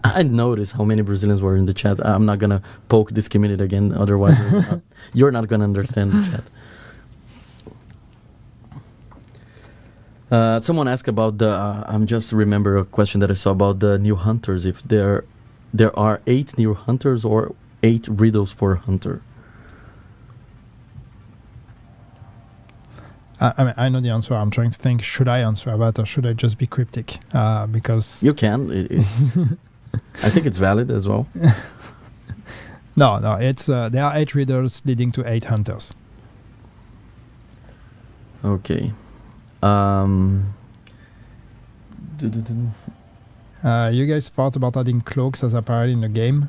I noticed how many Brazilians were in the chat. I'm not going to poke this community again, otherwise you're not going to understand the chat. Someone asked about the... I'm just remember a question that I saw about the new hunters. If there are 8 new hunters or 8 riddles for a hunter. I know the answer. I'm trying to think, should I answer about or should I just be cryptic? Because... You can. I think it's valid as well. No. It's there are 8 riddles leading to 8 hunters. Okay. You guys thought about adding cloaks as apparel in the game.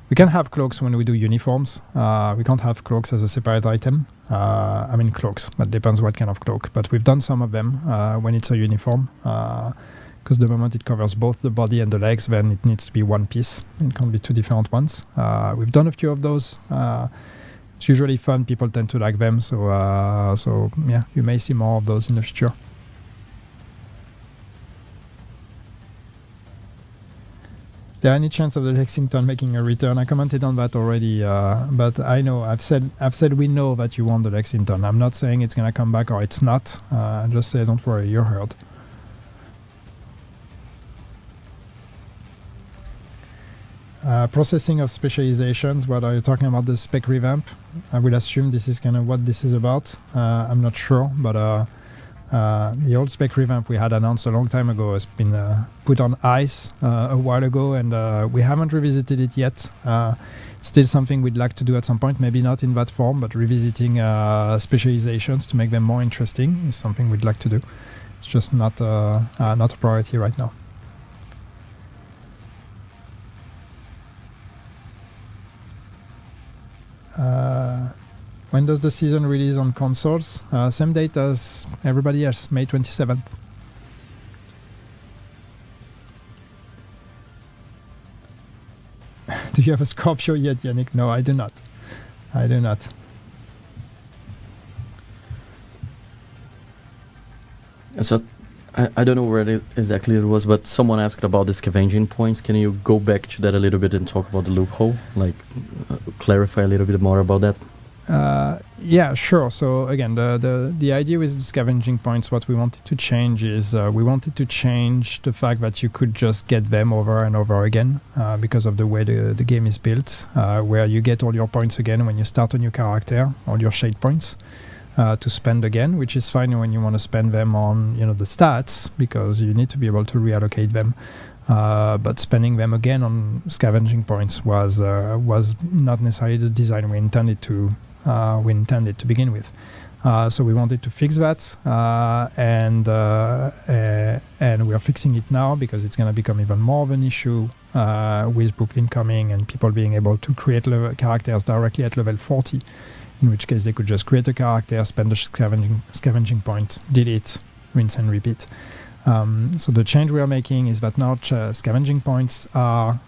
We can have cloaks when we do uniforms. We can't have cloaks as a separate item. I mean cloaks, but depends what kind of cloak. But we've done some of them when it's a uniform. Because the moment it covers both the body and the legs, then it needs to be one piece. It can't be 2 different ones. We've done a few of those. It's usually fun. People tend to like them. So yeah, you may see more of those in the future. Is there any chance of the Lexington making a return? I commented on that already, but I know I've said we know that you want the Lexington. I'm not saying it's gonna come back or it's not. Just say don't worry, you're heard. Processing of specializations. What are you talking about? The spec revamp? I will assume this is kind of what this is about. I'm not sure, but the old spec revamp we had announced a long time ago has been put on ice a while ago, and we haven't revisited it yet. Still something we'd like to do at some point, maybe not in that form, but revisiting specializations to make them more interesting is something we'd like to do. It's just not a priority right now. When does the season release on consoles? Same date as everybody else, May 27th. Do you have a Scorpio yet, Yannick? No, I do not. So I don't know where exactly it was, but someone asked about the scavenging points. Can you go back to that a little bit and talk about the loophole? Like clarify a little bit more about that? Yeah, sure. So again, the idea with the scavenging points, what we wanted to change is we wanted to change the fact that you could just get them over and over again because of the way the game is built, where you get all your points again when you start a new character, all your shade points to spend again, which is fine when you want to spend them on the stats because you need to be able to reallocate them. But spending them again on scavenging points was not necessarily the design we intended to begin with. So we wanted to fix that, and we are fixing it now because it's going to become even more of an issue with Brooklyn coming and people being able to create characters directly at level 40. In which case they could just create a character, spend the scavenging point, delete, rinse and repeat. So the change we are making is that now scavenging points are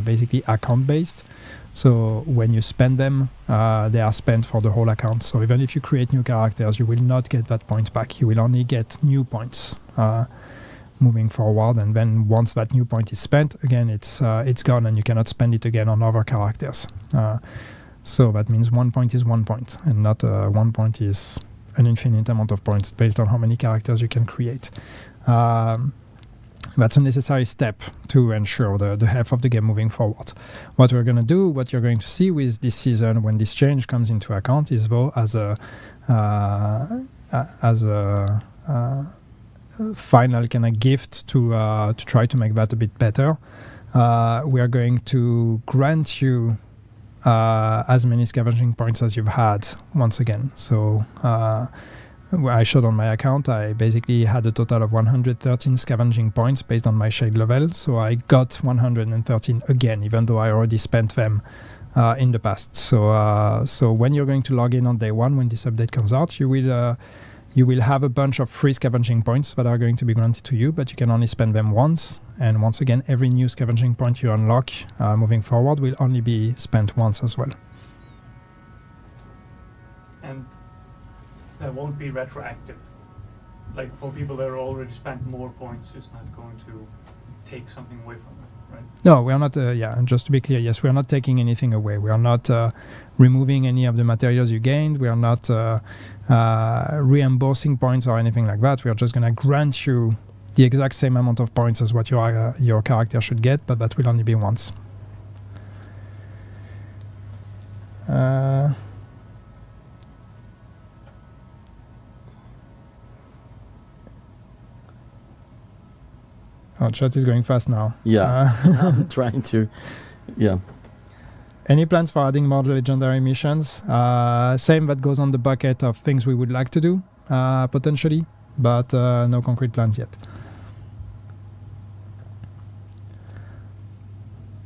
basically account-based. So when you spend them, they are spent for the whole account. So even if you create new characters, you will not get that point back. You will only get new points moving forward. And then once that new point is spent, again, it's gone and you cannot spend it again on other characters. So that means 1 point is 1 point, and not 1 point is an infinite amount of points based on how many characters you can create. That's a necessary step to ensure the health of the game moving forward. What we're going to do, what you're going to see with this season when this change comes into account is though as a final kind of gift to try to make that a bit better. We are going to grant you as many scavenging points as you've had once again. So I showed on my account, I basically had a total of 113 scavenging points based on my shade level. So I got 113 again, even though I already spent them in the past. So when you're going to log in on day one, when this update comes out, you you will have a bunch of free scavenging points that are going to be granted to you, but you can only spend them once. And once again, every new scavenging point you unlock moving forward will only be spent once as well. And that won't be retroactive. Like for people that already spent more points, it's not going to take something away from them, right? No, we are not, and just to be clear, yes, we are not taking anything away. We are not removing any of the materials you gained. We are not reimbursing points or anything like that. We are just going to grant you the exact same amount of points as what your character should get, but that will only be once. Oh, chat is going fast now. Yeah, I'm trying to. Yeah. Any plans for adding more legendary missions? Same that goes on the bucket of things we would like to do, potentially, but no concrete plans yet.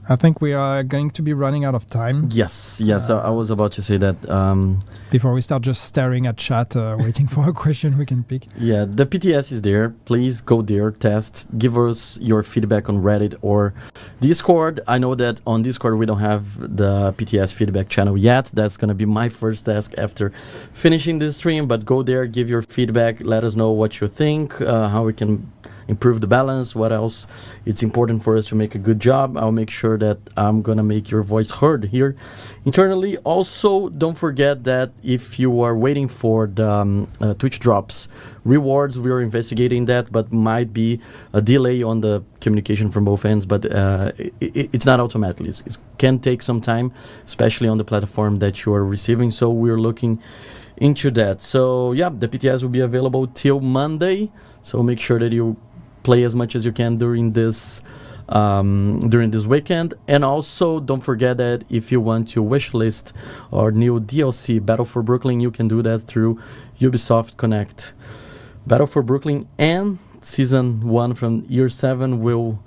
I think we are going to be running out of time. Yes. I was about to say that. Before we start just staring at chat, waiting for a question we can pick. Yeah, the PTS is there. Please go there, test, give us your feedback on Reddit or Discord. I know that on Discord we don't have the PTS feedback channel yet. That's going to be my first task after finishing this stream, but go there, give your feedback, let us know what you think, how we can improve the balance, what else it's important for us to make a good job. I'll make sure that I'm gonna make your voice heard here internally. Also, don't forget that if you are waiting for the Twitch drops rewards, we are investigating that, but might be a delay on the communication from both ends, but it's not automatically. It can take some time, especially on the platform that you are receiving, so we're looking into that. So yeah, the PTS will be available till Monday, so make sure that you play as much as you can during this weekend. And also don't forget that if you want to wishlist our new DLC Battle for Brooklyn, you can do that through Ubisoft Connect. Battle for Brooklyn and Season 1 from Year 7 will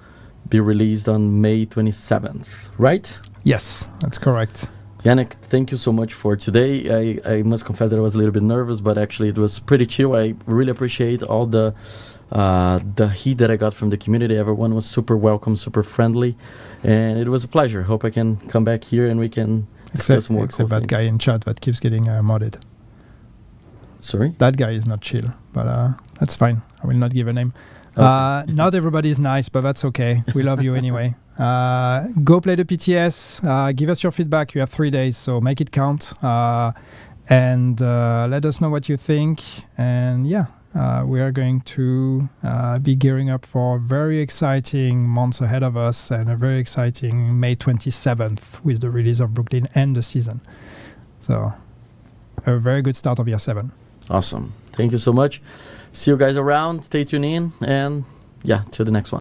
be released on May 27th, right? Yes, that's correct. Yannick, thank you so much for today. I must confess that I was a little bit nervous, but actually it was pretty chill. I really appreciate all the heat that I got from the community. Everyone was super welcome, super friendly, and it was a pleasure. Hope I can come back here and we can discuss more except cool that things. guy in chat that keeps getting modded. Sorry? That guy is not chill, but that's fine. I will not give a name. Okay. Not everybody is nice, but that's okay. We love you anyway. Go play the PTS. Give us your feedback. You have 3 days, so make it count. And let us know what you think. And yeah, we are going to be gearing up for very exciting months ahead of us and a very exciting May 27th with the release of Brooklyn and the season. So a very good start of Year 7. Awesome. Thank you so much. See you guys around. Stay tuned in. And yeah, till the next one.